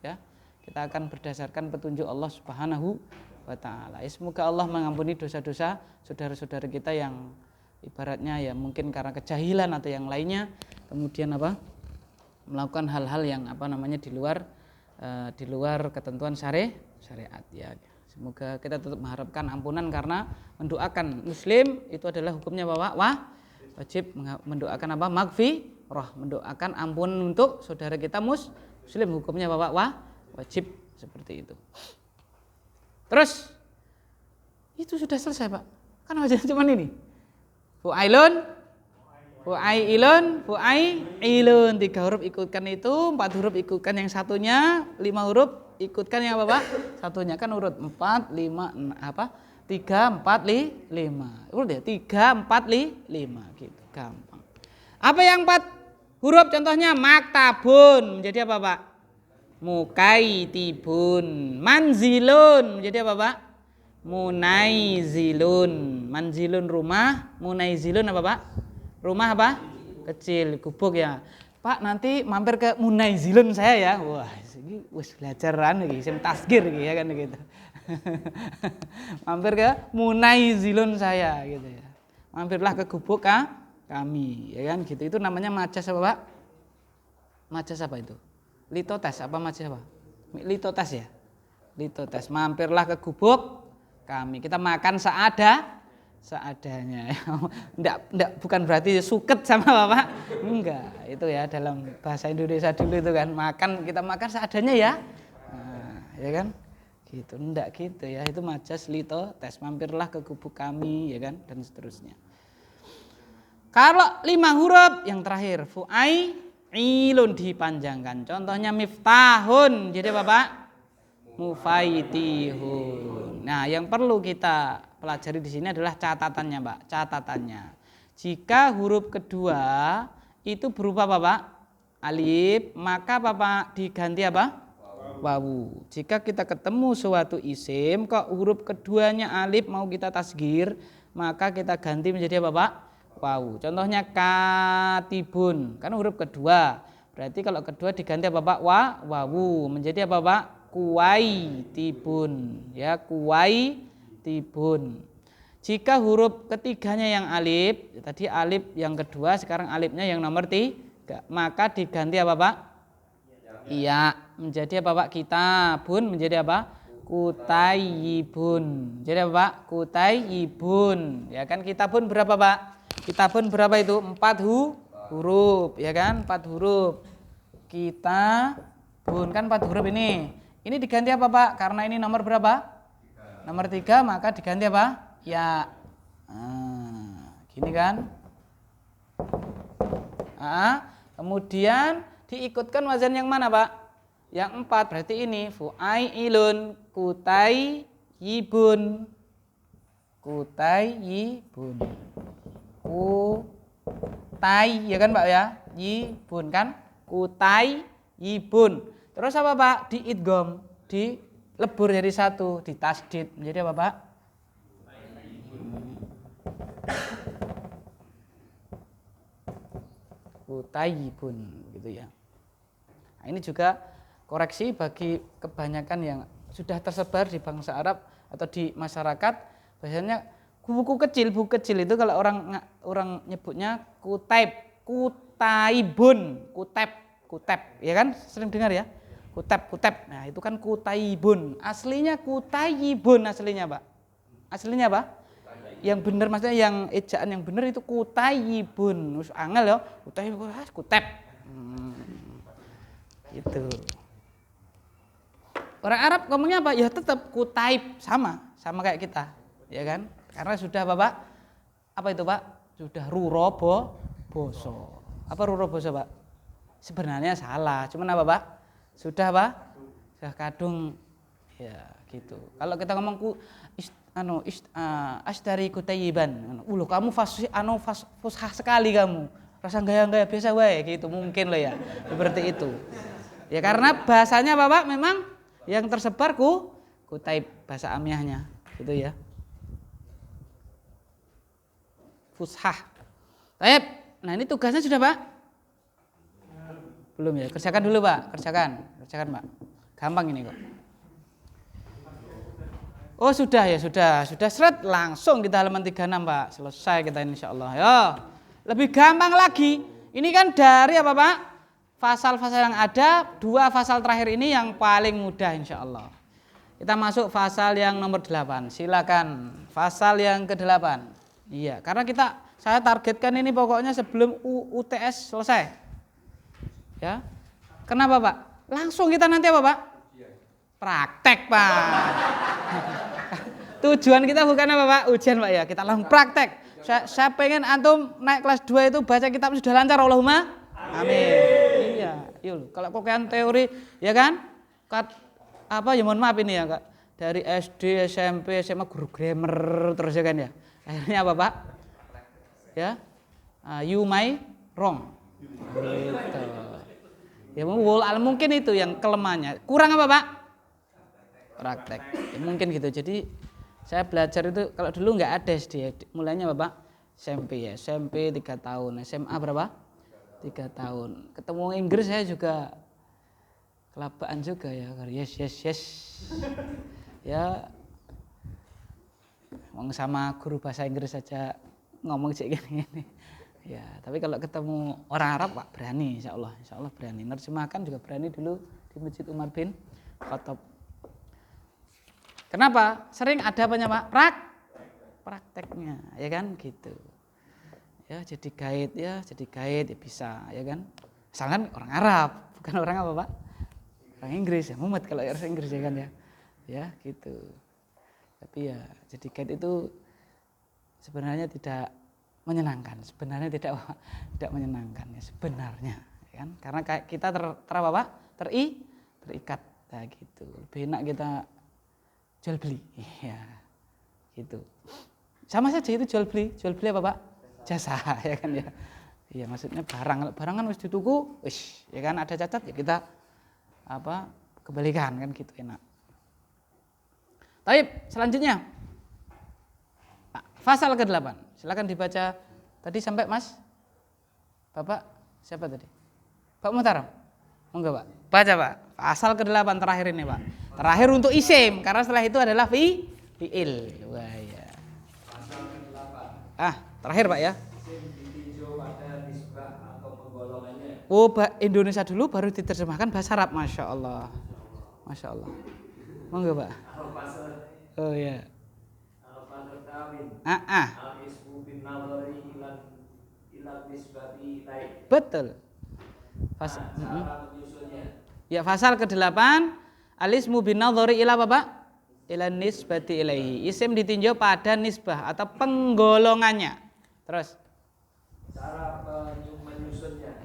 Speaker 1: ya. Kita akan berdasarkan petunjuk Allah Subhanahu wa taala. Semoga Allah mengampuni dosa-dosa saudara-saudara kita yang ibaratnya ya mungkin karena kejahilan atau yang lainnya kemudian apa? Melakukan hal-hal yang apa namanya di luar ketentuan syariat ya. Semoga kita tetap mengharapkan ampunan karena mendoakan muslim itu adalah hukumnya bahwa wajib mendoakan apa? Maghfirah, mendoakan ampun untuk saudara kita muslim hukumnya bahwa wajib seperti itu. Terus itu sudah selesai Pak. Kan wajibnya cuma ini. Fu'ailun, fu'ailun, fu'ailun 3 huruf ikutkan itu, 4 huruf ikutkan yang satunya, 5 huruf ikutkan yang apa Pak? Satunya kan urut 4, 5, 3, 4, 5. Urut ya 3, 4, 5 gitu. Gampang. Apa yang 4 huruf contohnya? Maktabun menjadi apa Pak? Mukaitibun. Manzilun menjadi apa Pak? Munaizilun. Manzilun rumah, munaizilun apa Pak? Rumah apa? Kecil, gubuk ya. Pak nanti mampir ke Munaizilun saya ya. Wah, ini wis belajaran iki, sim tasgir iki ya kan gitu. Mampir ke Munaizilun saya gitu ya. Mampirlah ke gubuk kami ya kan gitu. Itu namanya majas apa Pak? Majas apa itu? Litotes apa majas apa? Litotes ya. Litotes. Mampirlah ke gubuk kami. Kita makan seadanya. Enggak bukan berarti suket sama Bapak. Enggak, itu ya dalam bahasa Indonesia dulu itu kan kita makan seadanya ya. Nah, ya kan? Gitu. Enggak gitu ya. Itu majas litotes. Mampirlah ke gubuk kami ya kan dan seterusnya. Kalau 5 huruf yang terakhir fu'ailun dipanjangkan. Contohnya miftahun. Jadi apa Pak? Mufaitihun. Nah, yang perlu kita pelajari di sini adalah catatannya, Pak. Catatannya. Jika huruf kedua itu berupa apa, Pak? Alif, maka Bapak diganti apa? Wawu. Jika kita ketemu suatu isim kok huruf keduanya alif mau kita tasgir, maka kita ganti menjadi apa, Pak? Wawu. Contohnya katibun, kan huruf kedua. Berarti kalau kedua diganti apa, Pak? Wawu. Menjadi apa, Pak? Kuwaitibun. Ya, kuwaitibun. Jika huruf ketiganya yang alif, tadi alif yang kedua, sekarang alifnya yang nomor 3, maka diganti apa, Pak? Iya, menjadi apa, Pak? Kitabun menjadi apa? Kutayyibun. Jadi apa, Pak? Kutayyibun. Ya kan, kitabun berapa, Pak? Kitabun berapa itu? 4 huruf, ya kan? 4 huruf. Kitabun kan 4 huruf ini. Ini diganti apa, Pak? Karena ini nomor berapa? Nomor 3, maka diganti apa? Ya. Gini kan? Kemudian diikutkan wazan yang mana, Pak? Yang 4, berarti ini fu'ailun, kutayyibun. Kutayyibun. Kutai, ya kan Pak ya? Yibun kan? Kutayyibun. Terus apa Pak? Diidgham, dilebur jadi satu, ditasdid menjadi apa Pak? Kutaibun gitu ya. Nah, ini juga koreksi bagi kebanyakan yang sudah tersebar di bangsa Arab atau di masyarakat. Biasanya buku kecil itu kalau orang nyebutnya kutaibun, kutep, ya kan? Sering dengar ya? Kutep. Nah, itu kan kutaibun. Aslinya kutaibun aslinya, Pak. Aslinya apa? Yang benar maksudnya yang ejaan yang benar itu kutaibun. Wis angel ya, kutep. Gitu. Orang Arab ngomongnya apa? Ya tetap kutaib sama kayak kita, ya kan? Karena sudah Bapak apa itu Pak? Sudah ruroboso. Apa ruroboso Pak? Sebenarnya salah, cuman apa Pak? Sudah Pak? Sudah kadung ya gitu. Kalau kita ngomong asdari kutaiban. Loh kamu fushah sekali kamu. Rasa gaya-gaya biasa wae gitu mungkin loh ya. Seperti itu. Ya karena bahasanya Bapak memang yang tersebar kutaib bahasa amiyahnya gitu ya. Fushah. Baik. Nah, ini tugasnya sudah, Pak? Belum ya? Kerjakan dulu, Pak. Kerjakan, Pak. Gampang ini kok. Oh, sudah ya, sudah seret langsung kita halaman 36, Pak. Selesai kita ini insyaallah. Ya. Lebih gampang lagi. Ini kan dari apa, Pak? Fasal-fasal yang ada, 2 fasal terakhir ini yang paling mudah insyaallah. Kita masuk fasal yang nomor 8. Silakan. Fasal yang ke-8. Iya, karena saya targetkan ini pokoknya sebelum UTS selesai. Ya. Kenapa, Pak? Langsung kita nanti apa, Pak? Praktek, Pak. Tujuan kita bukan apa, Pak? Ujian, Pak ya. Kita langsung praktek. Saya pengen antum naik kelas 2 itu baca kitab sudah lancar, Allahumma amin. Iya, yuk. Kalau kokean teori ya kan? Ya mohon maaf ini ya, Kak. Dari SD, SMP, SMA guru grammar terus ya kan ya. Akhirnya apa, Pak? Ya. You my wrong. Gitu. Ya mungkin itu yang kelemahannya. Kurang apa, Pak? Praktek. Ya, mungkin gitu. Jadi saya belajar itu kalau dulu nggak ada SD, mulainya Bapak SMP ya, SMP 3 tahun, SMA berapa? 3 tahun. Ketemu Inggris saya juga kelabaan juga ya, yes. Ya, ngomong sama guru bahasa Inggris saja ngomong kayak gini. Ya, tapi kalau ketemu orang Arab Pak berani, insya Allah berani. Nerjemahkan juga berani dulu di Masjid Umar bin Khattab. Kenapa? Sering ada banyak Pak prakteknya, ya kan gitu. Ya jadi guide ya bisa, ya kan. Asalkan orang Arab, bukan orang apa Pak? Orang Inggris ya, mumet kalau orang Inggris ya kan ya. Ya gitu. Tapi ya jadi guide itu sebenarnya tidak menyenangkan, tidak menyenangkan ya sebenarnya, ya kan? Karena kita apa Pak? Terikat, nah gitu. Lebih enak kita jual beli, ya, gitu. Sama saja itu jual beli apa Pak? Jasa, ya kan ya. Iya maksudnya barang kan harus dituku, ya kan ada cacat ya kita kembalikan kan gitu enak. Baik, selanjutnya pasal ke-8. Silakan dibaca tadi sampai Mas. Bapak siapa tadi? Pak Muhtaram. Monggo Pak. Baca Pak. Pasal ke-8 terakhir ini Pak. Terakhir untuk isim karena setelah itu adalah fi'il. Wah ya.
Speaker 2: Pasal ke-8.
Speaker 1: Terakhir Pak ya.
Speaker 2: Isim ditinjau pada nisbah atau penggolongannya.
Speaker 1: Oh, Indonesia dulu baru diterjemahkan bahasa Arab. Masya Allah. Monggo Pak. Oh ya.
Speaker 2: Al-Fadl Tawin. Al-Ismu bin Nadhari ilan nisbati ilaih.
Speaker 1: Betul. Ya, pasal ke-8 Al-Ismu bin Nadhari ila apa Pak? Ila nisbati ilaihi. Isim ditinjau pada nisbah atau penggolongannya. Terus
Speaker 2: Cara menyusunnya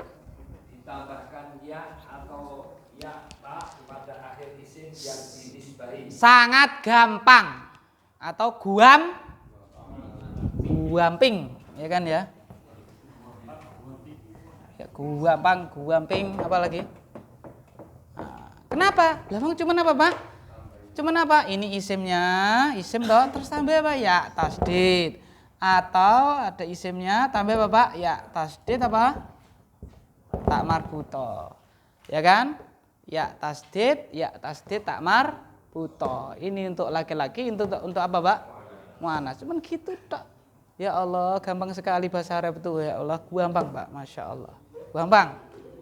Speaker 2: ditambahkan ya atau ya tak pada akhir isim yang dinisbahi.
Speaker 1: sangat gampang atau guamping, ya kan ya? Ya guamping apa lagi? Kenapa? Lah bang cuman apa Pak? Cuman apa? Ini isimnya, isim toh, terus tambah apa? Ya tasdid. Atau ada isimnya tambah apa Pak? Ya tasdid apa? Tak marbuto. Ya kan? Ya tasdid tak marbuto. Ini untuk laki-laki, untuk apa Pak? Muannas. Cuman gitu tak. Ya Allah, gampang sekali bahasa Arab itu ya Allah, gampang Pak, Masya Allah. Gampang.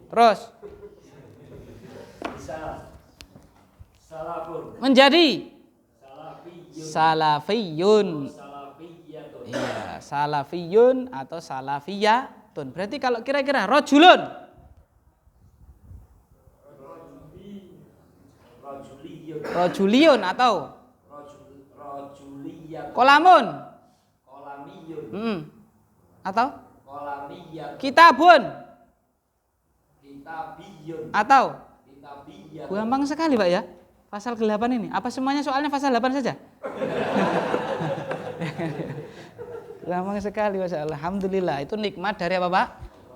Speaker 1: Terus
Speaker 2: Salafun.
Speaker 1: menjadi
Speaker 2: Salafiyun.
Speaker 1: salafiyun.
Speaker 2: Salafiyatun.
Speaker 1: Iya, salafiyun atau salafiyatun. Berarti kalau kira-kira rojulun,
Speaker 2: Rajuliyun.
Speaker 1: rojuliyun atau
Speaker 2: Rajuliyatun.
Speaker 1: kolamun,
Speaker 2: Kolamiyun.
Speaker 1: atau
Speaker 2: Kolamiyatun.
Speaker 1: kitabun,
Speaker 2: Kitabiyun.
Speaker 1: atau
Speaker 2: Kitabiyatun.
Speaker 1: gampang sekali Pak ya. Pasal ke-8 ini. Apa semuanya soalnya pasal 8 saja? Gampang sekali Masya Allah. Alhamdulillah. Itu nikmat dari apa Pak?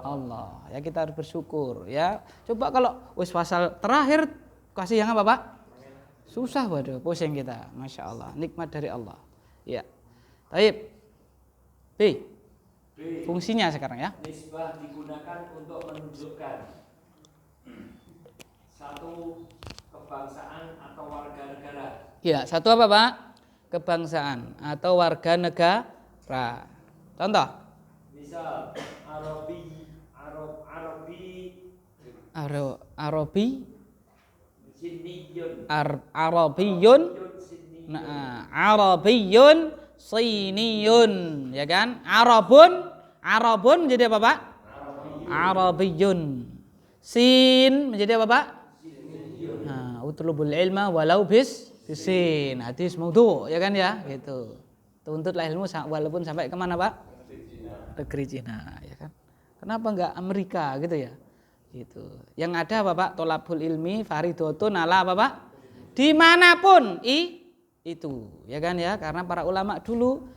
Speaker 1: Allah. Ya kita harus bersyukur ya. Coba kalau wis pasal terakhir kasih yang apa Pak? Susah waduh, pusing kita. Masya Allah. Nikmat dari Allah. Ya. Taib. B.
Speaker 2: B.
Speaker 1: Fungsinya sekarang ya.
Speaker 2: Nisbah digunakan untuk menunjukkan satu kebangsaan atau warga negara.
Speaker 1: Ya, satu apa Pak? Kebangsaan atau warga negara. Contoh.
Speaker 2: Misal
Speaker 1: Arabi,
Speaker 2: Siniyun.
Speaker 1: Arabiyun,
Speaker 2: Siniyun.
Speaker 1: nah, Arabiyun, Siniyun, ya kan? Arabun menjadi apa Pak? Arabiyun. Sin menjadi apa Pak? Nah, utlubul ilma walau bisin. Hadis maudhu, ya kan ya? Gitu. Tuntutlah ilmu walaupun sampai kemana Pak? Negeri Cina, ya kan? Kenapa enggak Amerika gitu ya? Gitu. Yang ada apa Pak? Tolabul ilmi faridotun ala apa Pak? Dimanapun itu, ya kan ya? Karena para ulama dulu,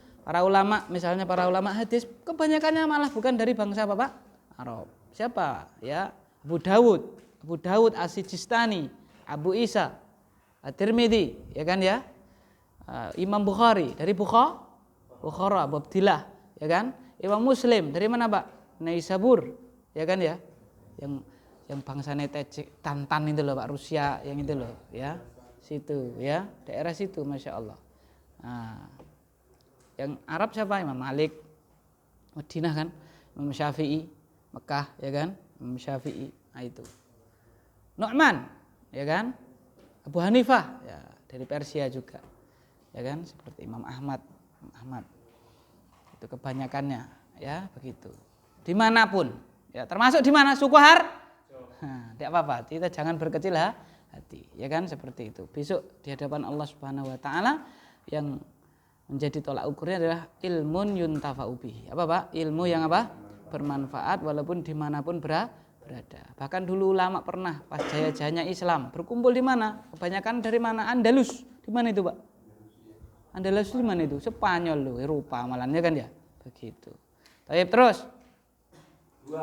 Speaker 1: misalnya para ulama hadis, kebanyakannya malah bukan dari bangsa apa Pak? Arab. Siapa? Ya, Abu Dawud As-Sijistani, Abu Isa At-Tirmidzi, ya kan ya? Imam Bukhari dari Bukhara, Abu Abdillah, ya kan? Imam Muslim dari mana Pak? Naisabur, ya kan ya? Yang bangsanya Tantan itu loh Pak, Rusia yang itu loh, ya. Situ ya, daerah situ Masya Allah. Nah, yang Arab siapa? Imam Malik, Madinah kan? Imam Syafi'i, Mekah, ya kan? Imam Syafi'i, nah itu. Nu'man, ya kan? Abu Hanifah, ya dari Persia juga, ya kan? Seperti Imam Ahmad. Itu kebanyakannya, ya begitu. Dimanapun, ya termasuk di mana? Sukohar, tidak apa-apa. Kita jangan berkecil hati, ya kan? Seperti itu. Besok di hadapan Allah Subhanahu Wa Taala yang menjadi tolak ukurnya adalah ilmun yuntafa'u bihi. Apa Pak? Ilmu yang apa? Bermanfaat walaupun dimanapun berada. Bahkan dulu ulama pernah pas jaya-jayanya Islam berkumpul di mana? Kebanyakan dari mana? Andalus. Di mana itu Pak? Andalus di mana itu? Spanyol loh, Eropa malahnya kan ya. Begitu. Baik, terus.
Speaker 2: 2.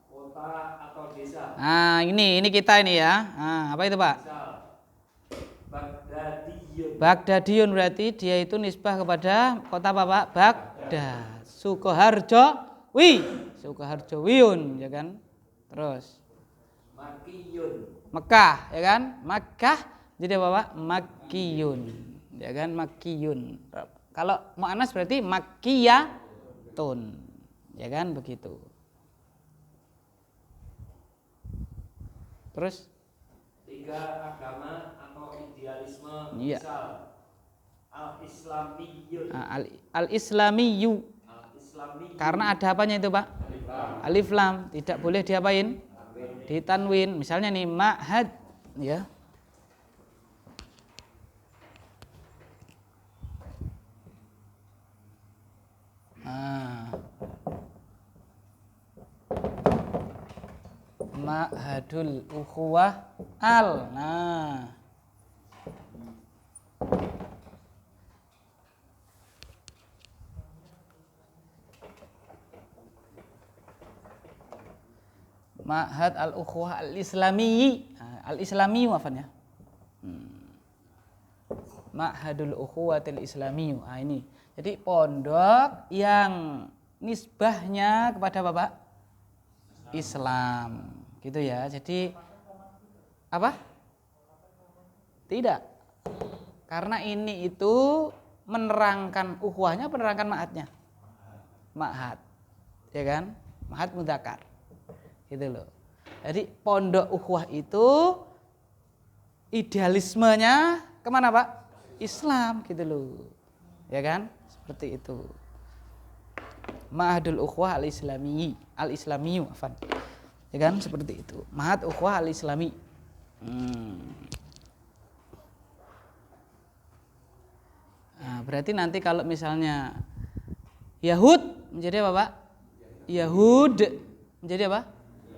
Speaker 2: Kota atau desa.
Speaker 1: Nah, ini kita ini ya. Nah, apa itu Pak?
Speaker 2: Misal Baghdadiyun.
Speaker 1: Baghdadiyun berarti dia itu nisbah kepada kota apa Pak? Baghdad. Sukoharjowiyun, ya kan? Terus.
Speaker 2: Makiyun.
Speaker 1: Mekah, ya kan? Makkah jadi apa Pak? Makkiyun, ya kan? Makkiyun. Kalau mu'annas berarti makkiyatun, ya kan? Begitu. Terus
Speaker 2: 3. Agama atau idealisme.
Speaker 1: Iya.
Speaker 2: Misal Al-Islamiyun.
Speaker 1: Al-Islamiyu.
Speaker 2: Al-Islamiyun.
Speaker 1: Karena ada apanya itu Pak? Alif lam, tidak boleh diapain? Ditanwin. Misalnya nih ma'had, ya. Ma'hadul ukhuwah al. Nah. Ma'had al-ukhuwah al-islamiyyi. Al-islami wafan ya. Ma'hadul Ukhuwatil Islami. Ah ini. Jadi pondok yang nisbahnya kepada Bapak Islam. Gitu ya. Jadi apa? Tidak. Karena ini itu menerangkan ukhuwahnya, menerangkan ma'hadnya. Ma'had. Ya kan? Ma'had mudzakkar. Gitu loh. Jadi pondok ukhuwah itu idealismenya kemana Pak? Islam gitu loh. Ya kan? Seperti itu. Ma'hadul ukhuwah al-islami. Al-islamiyu afan. Ya kan? Seperti itu. Ma'had ukhuwah al-islami. Nah, berarti nanti kalau misalnya Yahud menjadi apa Pak? Yahud menjadi apa?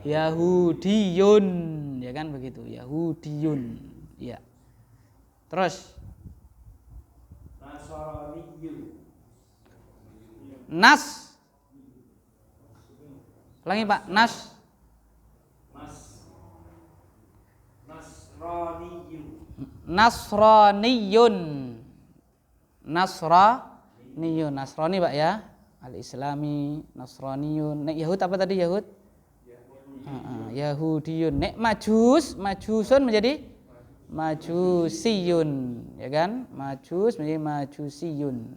Speaker 1: Yahudiyun, ya kan begitu, Yahudiyun, ya. Terus Nas, ulangi Pak, Nas, Nasraniyun, Nasraniyun, Nasrani Pak ya, Al-Islami, Nasraniyun. Nek Yahud apa tadi Yahud? Yahudiyun. Nek majusun menjadi majusiyun, ya kan? Majus menjadi majusiyun,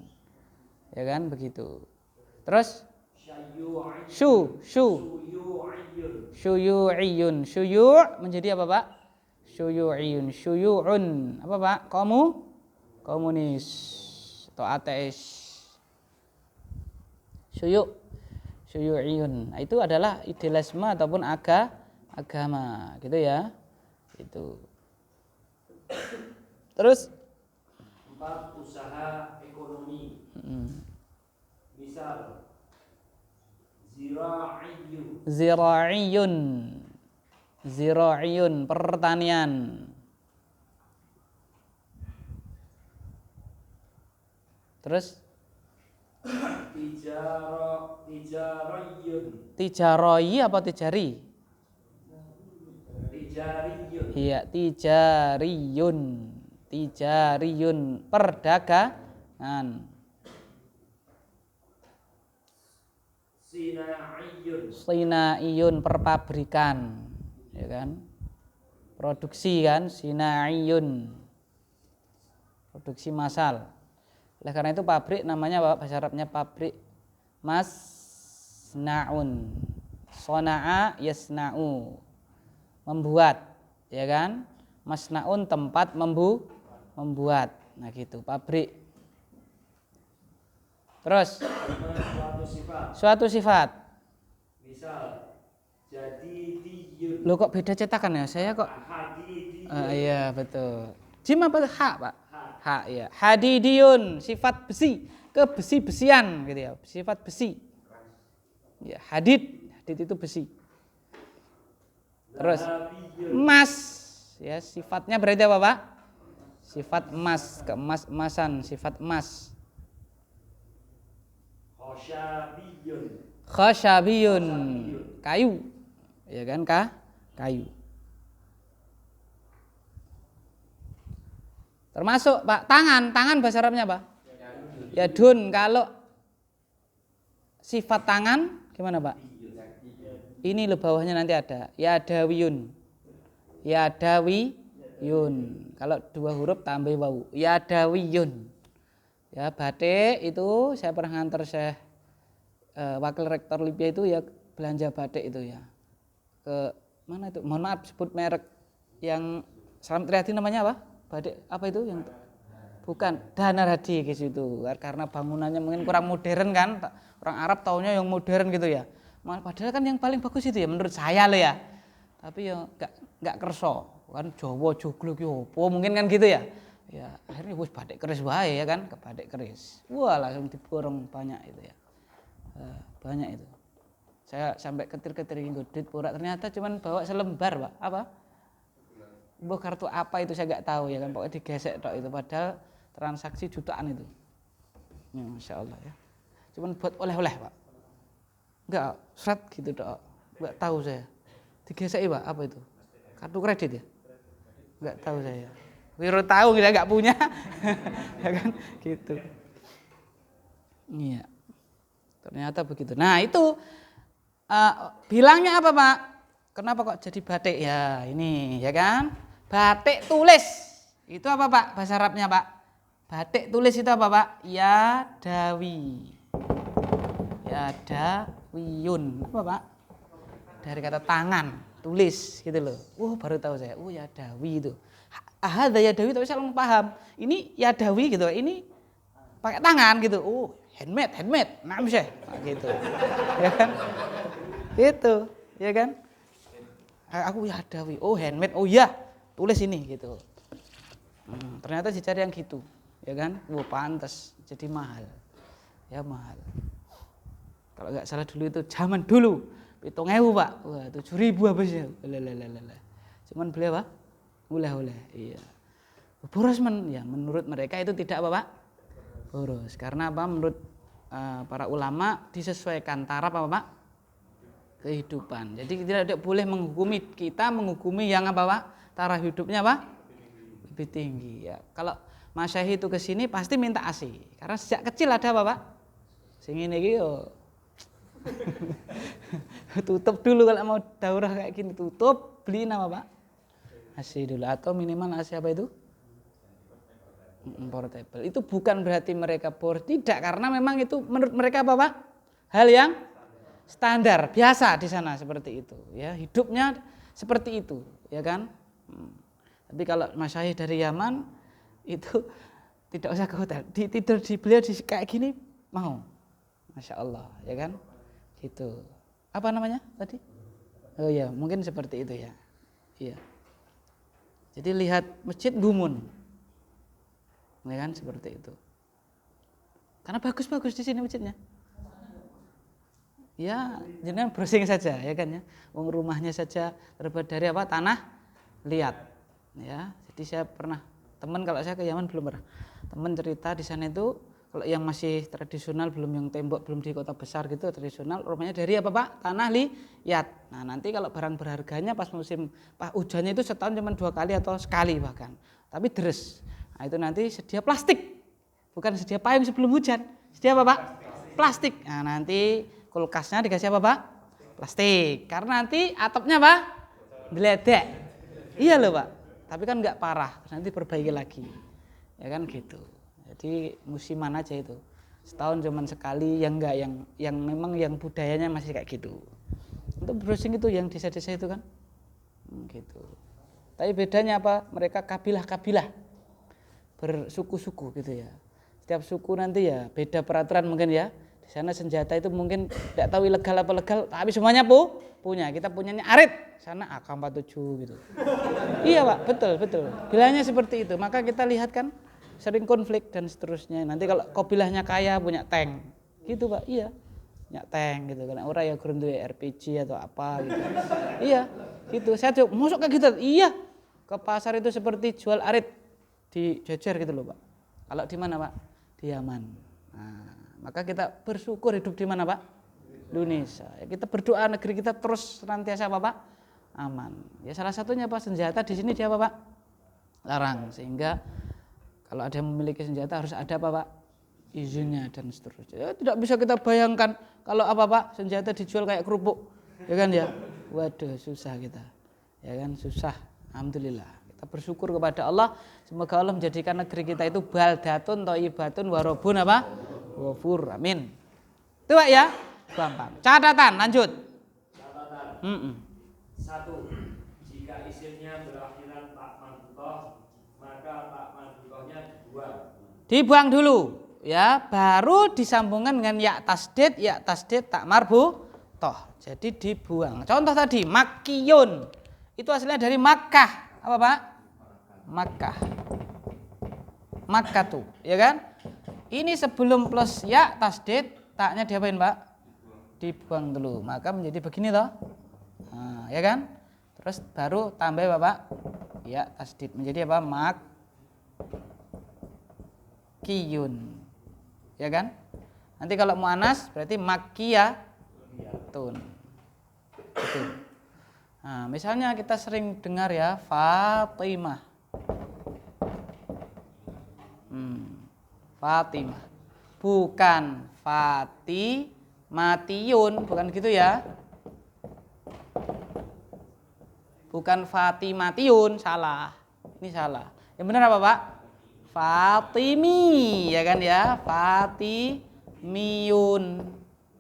Speaker 1: ya kan? Begitu. Terus syuyu'iyun. Syuyu' menjadi apa Pak? Syuyu'iyun. Syuyu'un apa Pak? Komunis atau ateis. Syuyu'iyun. Nah, itu adalah idealisme ataupun agama, gitu ya. Itu. Terus
Speaker 2: 4 usaha ekonomi. Misal
Speaker 1: Zira'iyun pertanian. Terus Tijaroi apa tijari? Iya, tijariyun perdagangan. Sinaiyun perpabrikan, ya kan? Produksi kan, sinaiyun. Produksi massal. Oleh karena itu pabrik namanya apa? Bahasa Arabnya pabrik masnaun. Sona'a yasna'u. Membuat, ya kan? Masnaun tempat membuat. Nah gitu, pabrik. Terus suatu sifat.
Speaker 2: Misal jadi diyun.
Speaker 1: Loh kok beda cetakan ya? Saya kok iya betul. Jim apa ha Pak? Ha ya. Hadidiyun, sifat besi, kebesi-besian gitu ya. Sifat besi. Ya, hadid itu besi. Terus emas, ya sifatnya berarti apa Pak? Sifat emas, keemas-emasan, sifat emas. Khasyabiyun, kayu, ya kan kayu. Termasuk Pak tangan bahasa Arabnya apa? Yadun. Kalau sifat tangan gimana Pak? Ini loh bawahnya nanti ada yadawiyun. Kalau 2 huruf tambah wawu. Yadawiyun. Ya batik itu saya pernah nganter wakil rektor Libya itu ya belanja batik itu ya. Ke mana itu? Mohon maaf sebut merek yang Salam Triadi namanya apa? Batik apa itu yang bukan Danaradi ke situ. Karena bangunannya mungkin kurang modern kan. Orang Arab taunya yang modern gitu ya. Padahal kan yang paling bagus itu ya menurut saya loh ya. Tapi ya enggak kerso. Kan Jawa joglo ki opo mungkin kan gitu ya. Ya akhirnya wis batik keris wae ya kan, ke batik keris. Wah langsung diborong banyak itu ya. Banyak itu. Saya sampai ketir-ketir nggodit pura ternyata cuman bawa selembar, Pak. Apa? Mbok kartu apa itu saya enggak tahu ya kan, pokoknya digesek tok itu padahal transaksi jutaan itu. Ya masyaallah ya. Cuman buat oleh-oleh, Pak. Enggak, seret gitu tok. Enggak tahu saya. Digesek Pak, apa itu? Kartu kredit ya? Enggak tahu saya. Wiro tahu kita nggak punya, ya kan? Gitu. Iya. Ternyata begitu. Nah itu bilangnya apa Pak? Kenapa kok jadi batik? Ya ini, ya kan? Batik tulis. Itu apa Pak? Bahasa Arabnya Pak? Batik tulis itu apa Pak? Yadawi. Yadawiyun. Apa Pak? Dari kata tangan, tulis gitu loh. Baru tahu saya. Yadawi itu. Ada yadawi tapi saya belum paham. Ini yadawi gitu. Ini pakai tangan gitu. Handmade. Nah, bisa. Nah, gitu. Ya kan? Itu, ya kan? Aku yadawi. Handmade. Iya, tulis ini gitu. Ternyata dicari yang gitu, ya kan? Pantas jadi mahal. Ya mahal. Kalau nggak salah dulu itu zaman dulu 7.000 Pak. 7.000 apa sih? Cuman beli apa? Oleh. Iya. Boros ya menurut mereka itu tidak apa Pak? Boros. Karena apa? Menurut para ulama disesuaikan taraf apa Pak? Kehidupan. Jadi tidak boleh menghukumi yang apa Pak? Taraf hidupnya apa? Lebih tinggi ya. Kalau Masyahi itu ke sini pasti minta ASI. Karena sejak kecil ada apa Pak? Sing ngene iki yo. Tutup dulu kalau mau daurah kayak gini, tutup, beliin apa Pak? ASI dulu atau minimal ASI apa itu? Portable. Itu bukan berarti mereka boros, tidak, karena memang itu menurut mereka apa Pak? Hal yang standar, biasa di sana seperti itu, ya, hidupnya seperti itu, ya kan? Tapi kalau Masyaih dari Yaman itu tidak usah ke hotel, tidur di beliau di kayak gini mau, Masya Allah, ya kan? Gitu. Apa namanya tadi? Oh ya, mungkin seperti itu ya. Iya. Jadi lihat masjid gumun, ya kan seperti itu. Karena bagus-bagus di sini masjidnya. Ya, jangan browsing saja, ya kan ya. Rumahnya saja terbuat dari apa? Tanah liat. Ya, jadi saya pernah kalau saya ke Yaman belum pernah. Teman cerita di sana itu kalau yang masih tradisional, belum yang tembok, belum di kota besar gitu tradisional, rumahnya dari apa Pak? Tanah liat. Nah nanti kalau barang berharganya pas musim hujannya itu setahun cuma 2 kali atau sekali bahkan, tapi deres. Nah itu nanti sedia plastik, bukan sedia payung sebelum hujan, sedia apa Pak? Plastik. Nah nanti kulkasnya dikasih apa Pak? Plastik. Karena nanti atapnya apa? Diledek. Iya loh Pak. Tapi kan nggak parah, nanti perbaiki lagi. Ya kan gitu. Jadi musiman aja itu. Setahun cuman sekali, yang enggak yang memang yang budayanya masih kayak gitu. Untuk browsing itu yang desa-desa itu kan. Gitu. Tapi bedanya apa? Mereka kabilah-kabilah. Bersuku-suku gitu ya. Setiap suku nanti ya beda peraturan mungkin ya. Di sana senjata itu mungkin tidak tahu ilegal apa legal, tapi semuanya punya. Kita punyanya arit, sana AK-47 gitu. Iya Pak, betul. Bilangnya seperti itu. Maka kita lihat kan sering konflik dan seterusnya. Nanti kalau kabilahnya kaya punya tank, gitu Pak. Iya, punya tank gitu. Karena orang ya kurang duwe RPG atau apa gitu. Iya, gitu. Saya coba masuk kayak gitu. Iya, ke pasar itu seperti jual arit dijejer gitu loh Pak. Kalau di mana Pak? Di Yaman. Nah, maka kita bersyukur hidup di mana Pak? Indonesia. Kita berdoa negeri kita terus senantiasa apa Pak? Aman. Ya salah satunya Pak, senjata di sini dia apa Pak? Larang. Sehingga kalau ada yang memiliki senjata harus ada apa Pak? Izinnya dan seterusnya. Ya, tidak bisa kita bayangkan kalau apa Pak? Senjata dijual kayak kerupuk. Ya kan ya? Waduh, susah kita. Ya kan, susah. Alhamdulillah. Kita bersyukur kepada Allah. Semoga Allah menjadikan negeri kita itu baldatun thayyibatun warabun apa? Ghafur. Amin. Itu Pak ya. Gampang. Catatan, lanjut.
Speaker 2: Catatan. 1. Jika isimnya berakhiran tak marbutoh, maka tak marbutohnya
Speaker 1: dibuang dulu, ya, baru disambungkan dengan ya tasdid tak marbutoh. Jadi dibuang. Contoh tadi Makkiyun. Itu aslinya dari Makkah. Apa Pak? Makkah tuh, ya kan? Ini sebelum plus ya tasdid, taknya diapain Pak? Dibuang dulu. Maka menjadi begini toh. Nah, ya kan? Terus baru tambah Bapak ya tasdid menjadi apa? Makkiyun. Ya kan? Nanti kalau muannas berarti makkiyatun. Gitu. Nah, misalnya kita sering dengar ya Fatimah. Fatimah. Bukan Fatimatiun, bukan gitu ya. Bukan Fatimatiun, salah. Ini salah. Yang benar apa, Pak? Fatimi, ya kan ya? Fatimiyun.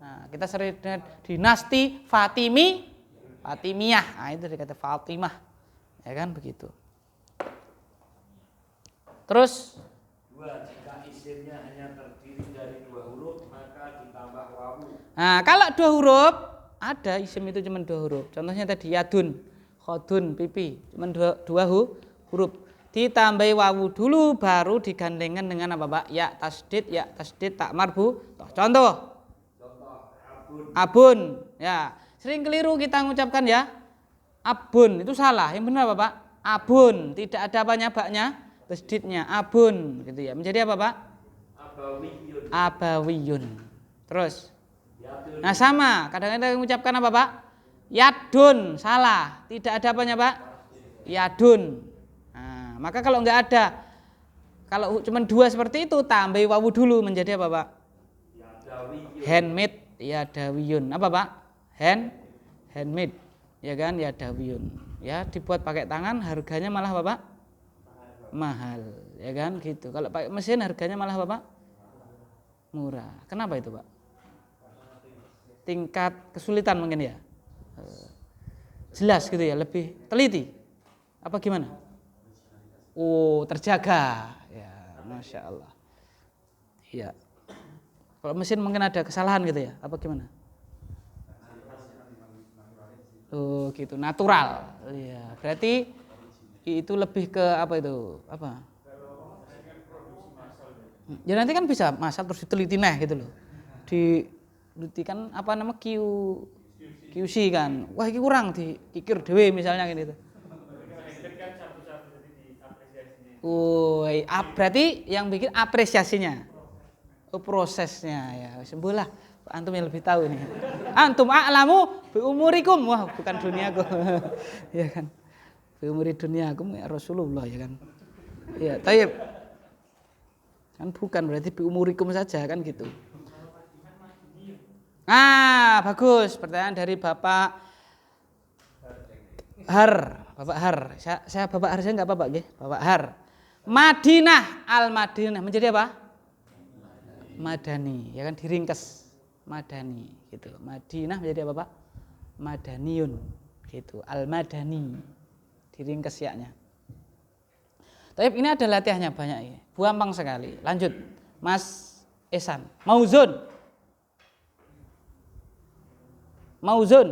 Speaker 1: Nah, kita sering dengar dinasti Fatimi, Fatimiyah. Nah, itu dikata Fatimah. Ya kan begitu. Terus
Speaker 2: jika isimnya hanya terdiri dari 2 huruf maka ditambah wawu.
Speaker 1: nah, kalau 2 huruf ada isim itu cuma 2 huruf. Contohnya tadi yadun, khodun, pipi, cuma dua huruf. Ditambahi wawu dulu baru digandengkan dengan apa, Pak? Ya tasdid tak marbu. Contoh abun. Ya, sering keliru kita mengucapkan ya. Abun itu salah. Yang benar apa, Pak? Abun, tidak ada apanya baknya, tasdidnya. Abun gitu ya. Menjadi apa, Pak? Abawiyun. Terus nah sama, kadang-kadang mengucapkan apa, Pak? Yadun, salah. Tidak ada apanya, Pak? Yadun. Nah, maka kalau enggak ada, kalau cuma 2 seperti itu, tambahi wawu dulu menjadi apa, Pak? Handmade, yadawiyun. Apa, Pak? Handmade. Ya kan, yadawiyun. Ya, dibuat pakai tangan, harganya malah apa, Pak? Mahal. Ya kan, gitu. Kalau pakai mesin harganya malah apa, Pak? Murah. Kenapa itu, Pak? Tingkat kesulitan mungkin ya. Jelas gitu ya, lebih teliti. Apa gimana? Oh, terjaga. Ya, Masya Allah. Iya. Kalau mesin mungkin ada kesalahan gitu ya. Apa gimana? Oh, gitu. Natural. Iya. Berarti itu lebih ke apa itu? Apa? Ya nanti kan bisa massal terus diteliti gitu loh. Diteliti kan apa nama QC kan. Wah, ini kurang dikikir dhewe misalnya gitu. Oh, berarti yang bikin apresiasinya. Oh, prosesnya ya. Sembuhlah. Antum yang lebih tahu ini. Antum a'lamu bi umurikum. Wah, bukan duniaku. Ya kan. Bi umuri duniakum ya Rasulullah ya kan. Ya, tayyib. Kan bukan berarti bi umurikum saja kan gitu. Ah, bagus. Pertanyaan dari Bapak Har. Bapak Har. Saya Bapak Har saya enggak apa-apa nggih. Bapak Har. Madinah, Al-Madinah menjadi apa? Madani, ya kan diringkes. Madani gitu. Madinah menjadi apa, Pak? Madaniyun gitu. Al-Madani. Diringkes ya-nya. Tapi ini ada latihannya banyak ya. Gampang sekali. Lanjut. Mas Esan. Mauzun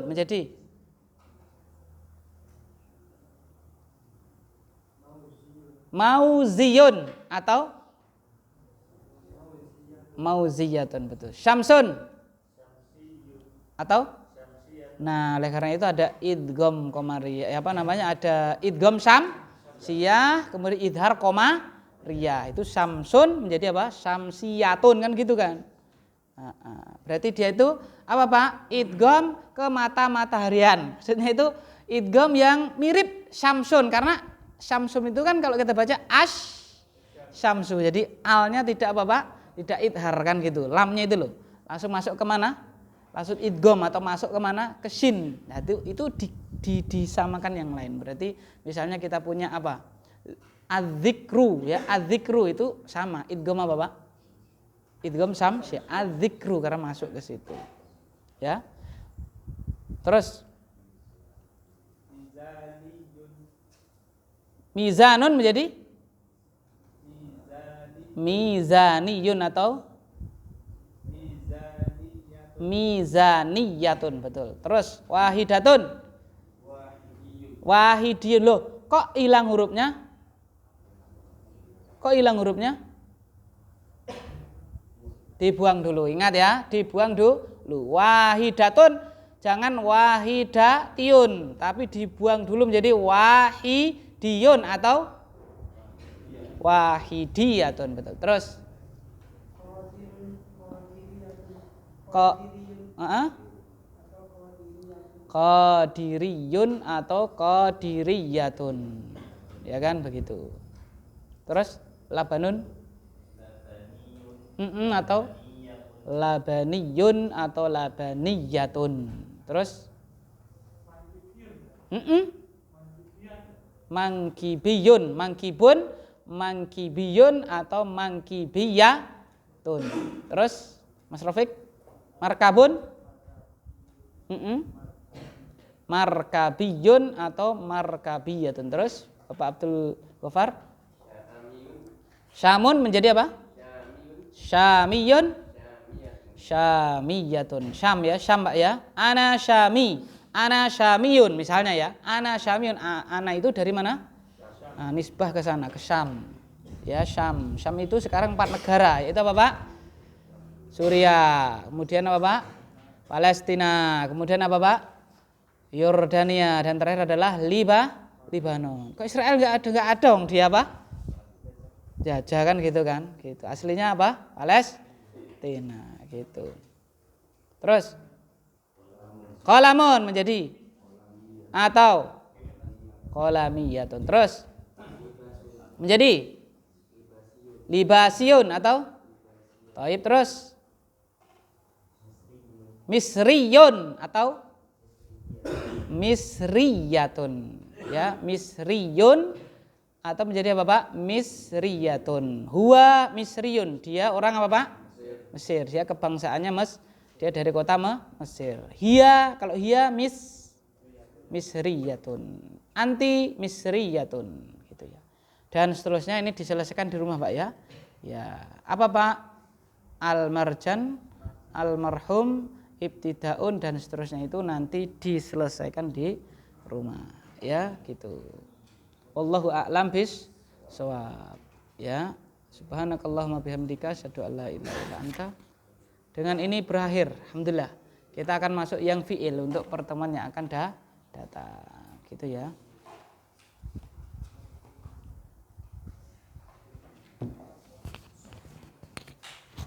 Speaker 1: menjadi Mauziyun atau Mauziyatun, betul. Syamsun atau nah, oleh karena itu ada idgham qamariyah. Apa namanya? Ada idgham syamsiyah, kemudian idhar qamariyah. Itu syamsun menjadi apa? Syamsiyatun kan gitu kan. Berarti dia itu apa, Pak? Idgham ke mataharian. Maksudnya itu idgham yang mirip syamsun karena syamsun itu kan kalau kita baca syamsu. Jadi alnya tidak apa, Pak? Tidak idhar kan gitu. Lamnya itu loh. Langsung masuk ke mana? Langsung idgham atau masuk ke mana? Ke shin. Nah, itu disamakan yang lain. Berarti misalnya kita punya apa? Adzikru ya. Adzikru itu sama. Idgham apa, Pak? Idgham syamsi. Adzikru karena masuk ke situ. Ya. Terus mizanun menjadi mizaniyun atau mizaniyatun, betul. Terus wahidatun wahidiyun. Loh, kok hilang hurufnya? Dibuang dulu, ingat ya, dibuang dulu. Wahidatun jangan wahidatiun, tapi dibuang dulu menjadi wahidiyun atau wahidiyatun, betul. Terus qadiriyun atau qadiriyatun, ya kan begitu. Terus labanun Atau labaniyun atau labaniyatun. Terus mangkibiyun, mangkibun, mangkibiyun atau mangkibiyatun. Terus Mas Rafiq, markabun, markabiyun atau markabiyatun. Terus Bapak Abdul Ghaffar, syamun menjadi apa? Syamiyun, syamiyatun. Syam ya, syam Mbak ya. Ana syami, ana syamiyun misalnya ya. Ana syamiyun, ana itu dari mana? Nah, nisbah ke sana, ke Syam. Ya, Syam. Syam itu sekarang 4 negara, yaitu apa, Pak? Suriah. Kemudian apa, Pak? Palestina. Kemudian apa, Pak? Yordania, dan terakhir adalah Libanon. Kok Israel enggak ada dong dia apa? Jajah kan gitu kan? Gitu. Aslinya apa? Palestina gitu. Terus qalamun menjadi atau qalamiyatun. Terus menjadi libasyun atau taib. Terus misriyun atau misriyatun ya, misriyun atau menjadi apa, Pak? Misriyatun. Huwa misriyun, dia orang apa, Pak? Mesir. Dia kebangsaannya dia dari kota Mesir. Hia, kalau hia misriyatun. Anti misriyatun gitu ya. Dan seterusnya ini diselesaikan di rumah, Pak ya. Ya, apa, Pak? Al-marjan, al-marhum, ibtidaun dan seterusnya itu nanti diselesaikan di rumah ya gitu. Wallahu a'lam bis-shawab ya. Subhanakallahumma bihamdika asyhadu an la ilaha illa anta. Dengan ini berakhir alhamdulillah. Kita akan masuk yang fi'il untuk pertemuan yang akan datang gitu ya.